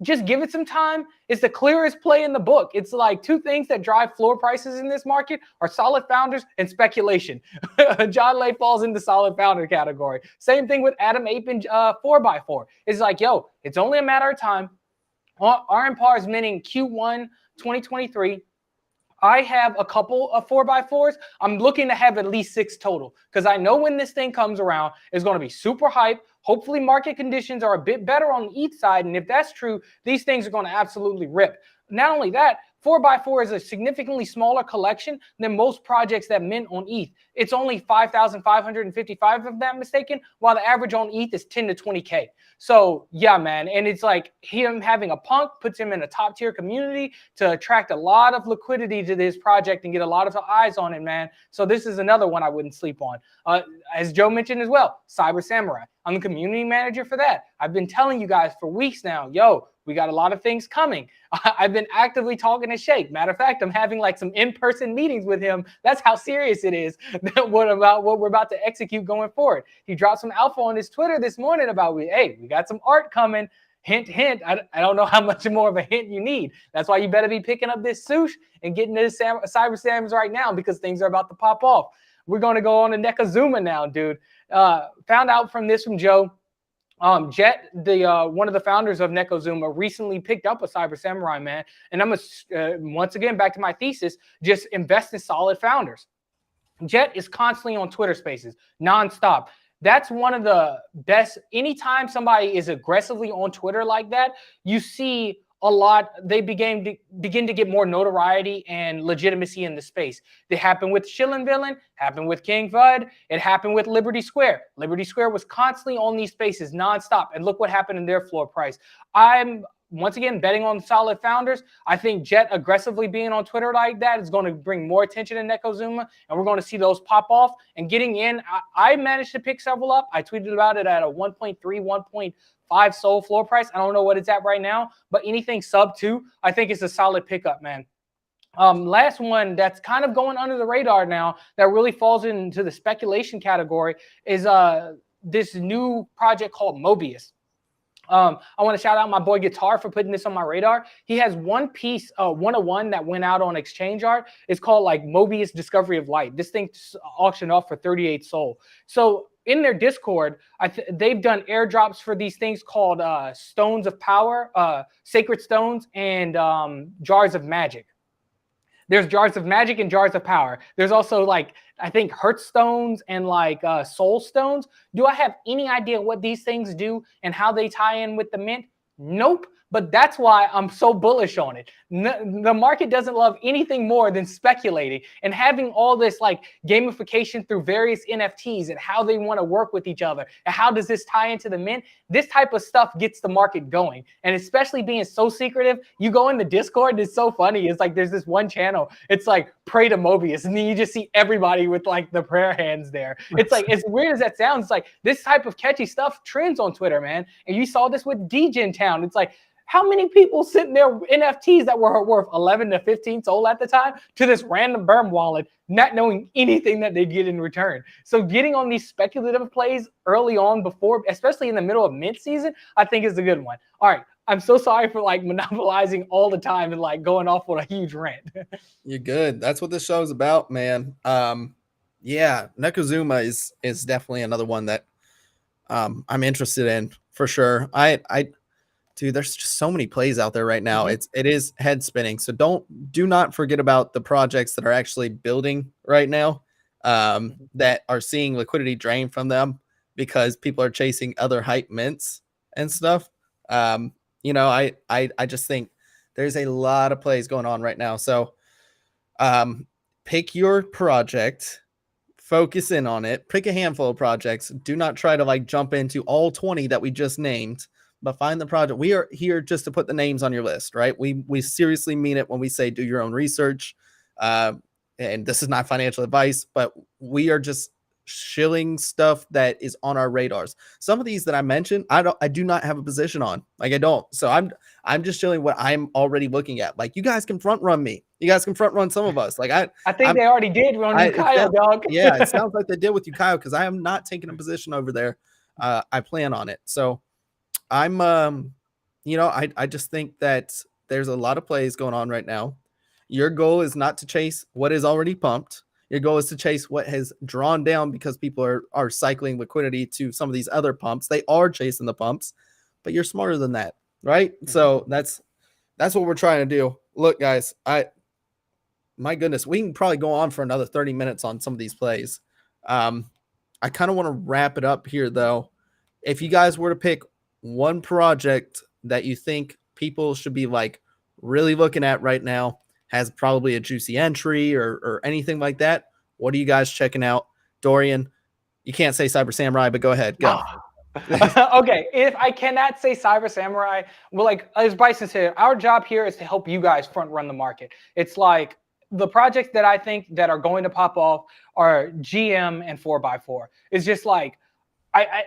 Just give it some time. It's the clearest play in the book. It's like two things that drive floor prices in this market are solid founders and speculation. John Lay falls in the solid founder category. Same thing with Adam Apin 4x4. It's like, it's only a matter of time. RM par is minting Q1 2023. I have a couple of 4x4s. I'm looking to have at least 6 total because I know when this thing comes around, it's going to be super hype. Hopefully market conditions are a bit better on the ETH side. And if that's true, these things are going to absolutely rip. Not only that, 4x4 is a significantly smaller collection than most projects that mint on ETH. It's only 5,555 if I'm mistaken, while the average on ETH is 10 to 20K. So yeah, man. And it's like him having a punk puts him in a top tier community to attract a lot of liquidity to this project and get a lot of eyes on it, man. So this is another one I wouldn't sleep on. As Joe mentioned as well, Cyber Samurai. I'm the community manager for that. I've been telling you guys for weeks now, we got a lot of things coming. I've been actively talking to Shake. Matter of fact, I'm having some in-person meetings with him. That's how serious it is. What we're about to execute going forward. He dropped some alpha on his Twitter this morning about, hey, we got some art coming. Hint, hint. I don't know how much more of a hint you need. That's why you better be picking up this sush and getting this Cyber Sams right now, because things are about to pop off. We're going to go on to Nekazuma now, dude. Found out from Joe. Jet, one of the founders of Nekazuma, recently picked up a Cyber Samurai, man. And I'm once again back to my thesis: just invest in solid founders. Jet is constantly on Twitter Spaces, nonstop. That's one of the best. Anytime somebody is aggressively on Twitter like that, you see a lot. They begin to get more notoriety and legitimacy in the space. They happen with Shillin Villain, happened with King Fud, it happened with Liberty Square. Liberty Square was constantly on these spaces nonstop, and look what happened in their floor price. I'm once again betting on solid founders. I think Jet aggressively being on Twitter like that is going to bring more attention to Nekazuma, and we're going to see those pop off. And getting in, I managed to pick several up. I tweeted about it at a 1.3, 1.5 soul floor price. I don't know what it's at right now, but anything sub 2, I think is a solid pickup, man. Last one that's kind of going under the radar now that really falls into the speculation category is this new project called Mobius. I want to shout out my boy Guitar for putting this on my radar. He has one piece, 101 that went out on Exchange Art. It's called like Mobius Discovery of Light. This thing auctioned off for 38 soul. So in their Discord, they've done airdrops for these things called Stones of Power, Sacred Stones, and Jars of Magic. There's Jars of Magic and Jars of Power. There's also like, I think Hearthstones and like Soul Stones. Do I have any idea what these things do and how they tie in with the mint? Nope. But that's why I'm so bullish on it. The market doesn't love anything more than speculating and having all this like gamification through various NFTs and how they want to work with each other. And how does this tie into the mint? This type of stuff gets the market going. And especially being so secretive, you go in the Discord, it's so funny. It's like there's this one channel. It's like pray to Mobius. And then you just see everybody with like the prayer hands there. It's like, as weird as that sounds, it's like this type of catchy stuff trends on Twitter, man. And you saw this with Degen Town. It's like, how many people sitting there NFTs that were worth 11 to 15 soul at the time to this random Berm wallet, not knowing anything that they get in return? So getting on these speculative plays early on before, especially in the middle of mint season, I think is a good one. All right. I'm so sorry for like monopolizing all the time and like going off on a huge rant. You're good. That's what this show's about, man. Yeah, Nekazuma is definitely another one that I'm interested in for sure. Dude, there's just so many plays out there right now. It is head spinning. So do not forget about the projects that are actually building right now, that are seeing liquidity drain from them because people are chasing other hype mints and stuff. I just think there's a lot of plays going on right now. So pick your project, focus in on it, pick a handful of projects. Do not try to like jump into all 20 that we just named. But find the project. We are here just to put the names on your list, right? We seriously mean it when we say do your own research. And this is not financial advice, but we are just shilling stuff that is on our radars. Some of these that I mentioned, I do not have a position on. Like I don't. So I'm just shilling what I'm already looking at. Like you guys can front run me. You guys can front run some of us. Like I think they already did run Ukiyo, dog. Yeah, it sounds like they did with Ukiyo because I am not taking a position over there. I plan on it. So I'm, I just think that there's a lot of plays going on right now. Your goal is not to chase what is already pumped. Your goal is to chase what has drawn down because people are cycling liquidity to some of these other pumps. They are chasing the pumps, but you're smarter than that, right? So that's what we're trying to do. Look, guys, my goodness, we can probably go on for another 30 minutes on some of these plays. I kind of want to wrap it up here, though. If you guys were to pick one project that you think people should be like really looking at right now, has probably a juicy entry or anything like that, what are you guys checking out? Dorian, you can't say Cyber Samurai, but go ahead. Go. Okay, if I cannot say Cyber Samurai, well, like as Bison said, our job here is to help you guys front run the market. It's like the projects that I think that are going to pop off are GM and 4x4. It's just like,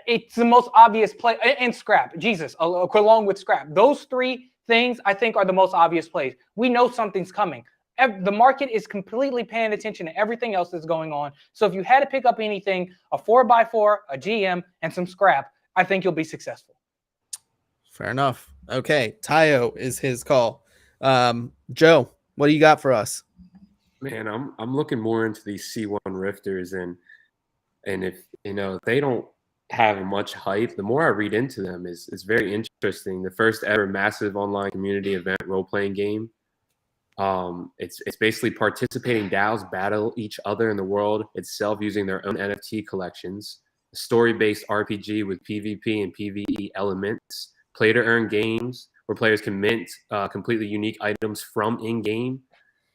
it's the most obvious play, and Scrap, Jesus, along with Scrap. Those three things I think are the most obvious plays. We know something's coming. The market is completely paying attention to everything else that's going on. So if you had to pick up anything, a 4x4, a GM, and some Scrap, I think you'll be successful. Fair enough. Okay, taiyo is his call. Joe, what do you got for us? Man, I'm looking more into these C1 rifters, and if they don't have much hype, the more I read into them is very interesting. The first ever massive online community event role playing game. It's basically participating DAOs battle each other in the world itself using their own NFT collections. A story-based RPG with PvP and PvE elements. Play-to-earn games where players can mint completely unique items from in-game.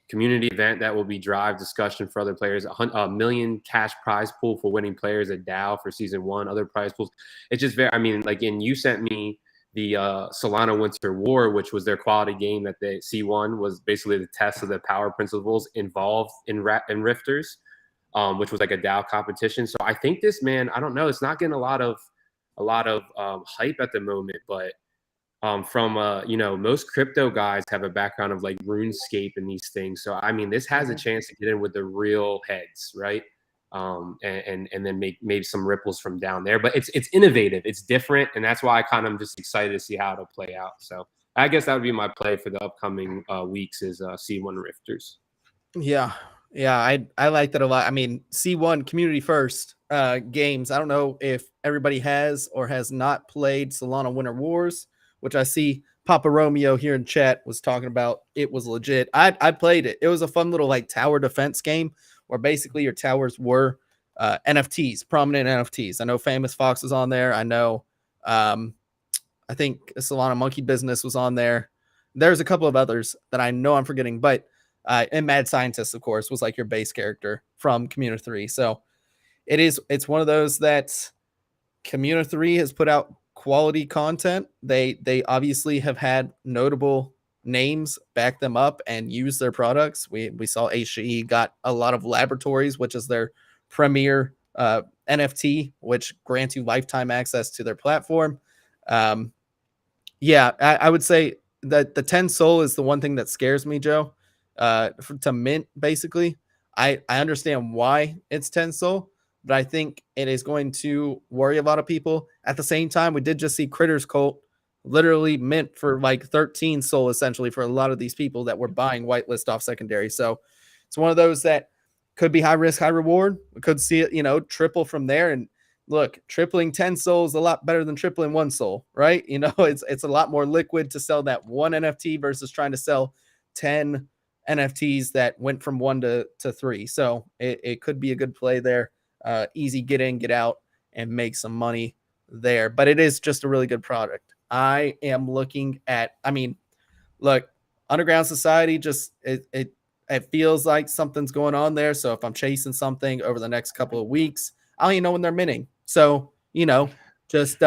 Community event that will be drive discussion for other players. A million cash prize pool for winning players at DAO for season 1. Other prize pools. It's just very. I mean, like, and you sent me the Solana Winter War, which was their quality game that the C1 was basically the test of the power principles involved in Rifters, which was like a DAO competition. So I think this, man, I don't know, it's not getting a lot of hype at the moment, but from most crypto guys have a background of like RuneScape and these things. So I mean, this has a chance to get in with the real heads, right? And then make maybe some ripples from down there. But it's innovative, it's different, and that's why I I'm just excited to see how it'll play out. So I guess that would be my play for the upcoming weeks is C1 Rifters. Yeah, I like that a lot. I mean, C1 community first games. I don't know if everybody has or has not played Solana Winter Wars, which I see Papa Romeo here in chat was talking about. It was legit. I played it. It was a fun little like tower defense game where basically your towers were NFTs, prominent NFTs. I know Famous Fox was on there. I know, I think Solana Monkey Business was on there. There's a couple of others that I know I'm forgetting, but and Mad Scientist, of course, was like your base character from Community 3. So it's one of those that Community 3 has put out quality content. They obviously have had notable names back them up and use their products. We saw HE got a lot of laboratories, which is their premier NFT, which grants you lifetime access to their platform. I would say that the 10 Sol is the one thing that scares me, Joe. To mint, basically. I understand why it's 10 Sol, but I think it is going to worry a lot of people. At the same time, we did just see Critters Cult literally mint for like 13 Sol, essentially, for a lot of these people that were buying whitelist off secondary. So it's one of those that could be high risk, high reward. We could see it, triple from there. And look, tripling 10 Sol is a lot better than tripling 1 Sol, right? It's a lot more liquid to sell that one NFT versus trying to sell 10 NFTs that went from 1 to 3. So it could be a good play there. Easy get in, get out, and make some money there. But it is just a really good product. I am looking at, look, Underground Society, just it feels like something's going on there. So if I'm chasing something over the next couple of weeks, I don't even know when they're minting. So, just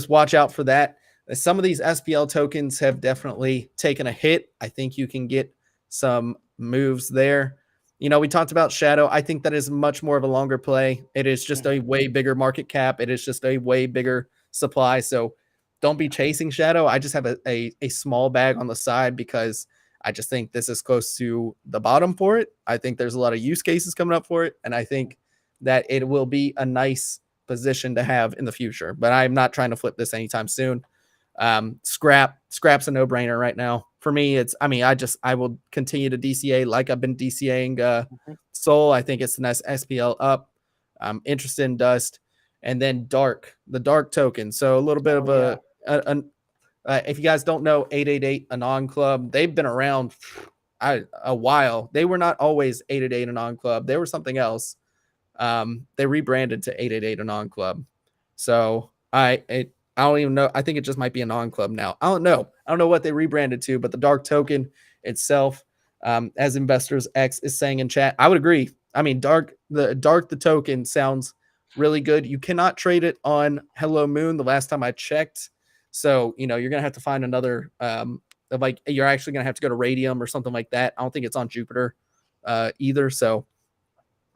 watch out for that. Some of these SPL tokens have definitely taken a hit. I think you can get some moves there. We talked about Shadow. I think that is much more of a longer play. It is just a way bigger market cap. It is just a way bigger supply. So don't be chasing Shadow. I just have a small bag on the side because I just think this is close to the bottom for it. I think there's a lot of use cases coming up for it. And I think that it will be a nice position to have in the future. But I'm not trying to flip this anytime soon. Scrap's a no-brainer right now. For me, I will continue to DCA like I've been DCAing Sol. I think it's the next SPL up. I'm interested in Dust. And then the Dark token. So a little bit of if you guys don't know, 888 Anon Club, they've been around a while. They were not always 888 Anon Club. They were something else. They rebranded to 888 Anon Club. So I don't even know. I think it just might be Anon Club now. I don't know what they rebranded to, but the Dark token itself, as Investors X is saying in chat, I would agree. The token sounds really good. You cannot trade it on Hello Moon the last time I checked. So, you're going to have to find another, you're actually going to have to go to Radium or something like that. I don't think it's on Jupiter either. So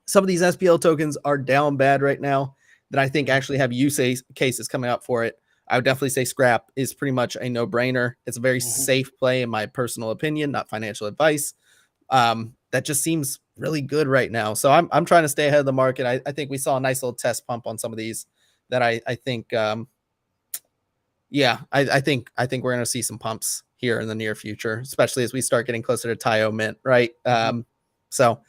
some of these SPL tokens are down bad right now that I think actually have use cases coming up for it. I would definitely say Scrap is pretty much a no-brainer. It's a very safe play in my personal opinion, not financial advice. That just seems really good right now. So I'm trying to stay ahead of the market. I think we saw a nice little test pump on some of these that I think Yeah, I think we're gonna see some pumps here in the near future, especially as we start getting closer to taiyo mint, right? So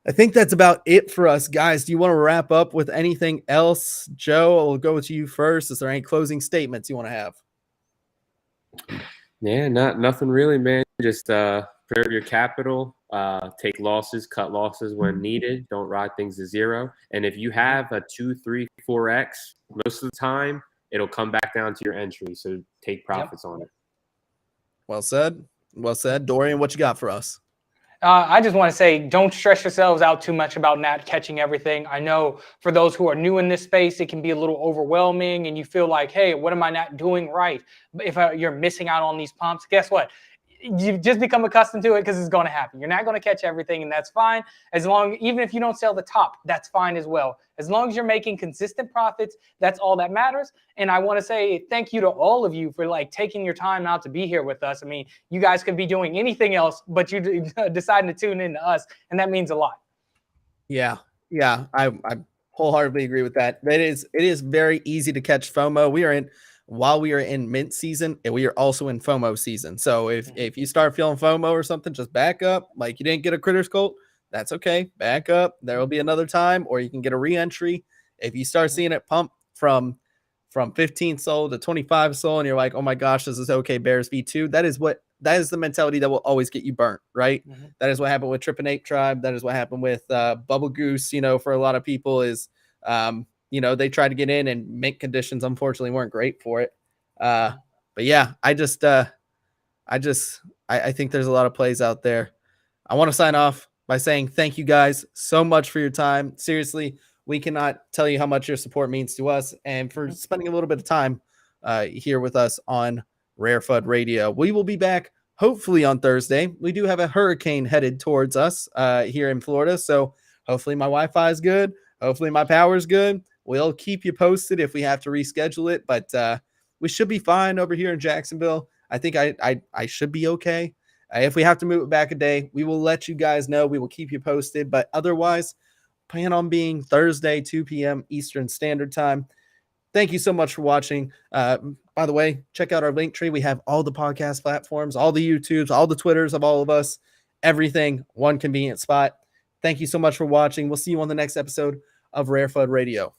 I think that's about it for us, guys. Do you want to wrap up with anything else? Joe, I'll go with you first. Is there any closing statements you want to have? Yeah, nothing really, man. Just preserve your capital, take losses, cut losses when needed. Don't ride things to zero. And if you have a 2, 3, 4x, most of the time it'll come back down to your entry. So take profits on it. Well said. Well said. Dorian, what you got for us? I just want to say, don't stress yourselves out too much about not catching everything. I know for those who are new in this space, it can be a little overwhelming and you feel like, hey, what am I not doing right? If you're missing out on these pumps, guess what? You just become accustomed to it because it's going to happen. You're not going to catch everything, and that's fine. Even if you don't sell the top, that's fine as well. As long as you're making consistent profits, that's all that matters. And I want to say thank you to all of you for like taking your time out to be here with us. I mean, you guys could be doing anything else, but you deciding to tune in to us, and that means a lot. Yeah, I wholeheartedly agree with that. It is very easy to catch FOMO. While we are in mint season, and we are also in FOMO season. So if you start feeling FOMO or something, just back up. Like you didn't get a Critters Cult, that's okay. Back up. There will be another time, or you can get a re-entry. If you start seeing it pump from 15 SOL to 25 SOL, and you're like, oh my gosh, this is okay, Bears V2. That is the mentality that will always get you burnt, right? That is what happened with Trip and Ape Tribe. That is what happened with bubblegoose. For a lot of people is they tried to get in, and mint conditions unfortunately weren't great for it. But yeah, I think there's a lot of plays out there. I want to sign off by saying thank you guys so much for your time. Seriously, we cannot tell you how much your support means to us, and for spending a little bit of time here with us on RareFUD Radio. We will be back hopefully on Thursday. We do have a hurricane headed towards us here in Florida, so hopefully my Wi-Fi is good. Hopefully my power is good. We'll keep you posted if we have to reschedule it, but we should be fine over here in Jacksonville. I think I should be okay. If we have to move it back a day, we will let you guys know. We will keep you posted, but otherwise, plan on being Thursday, 2 p.m. Eastern Standard Time. Thank you so much for watching. By the way, check out our link tree. We have all the podcast platforms, all the YouTubes, all the Twitters of all of us, everything, one convenient spot. Thank you so much for watching. We'll see you on the next episode of RareFUD Radio.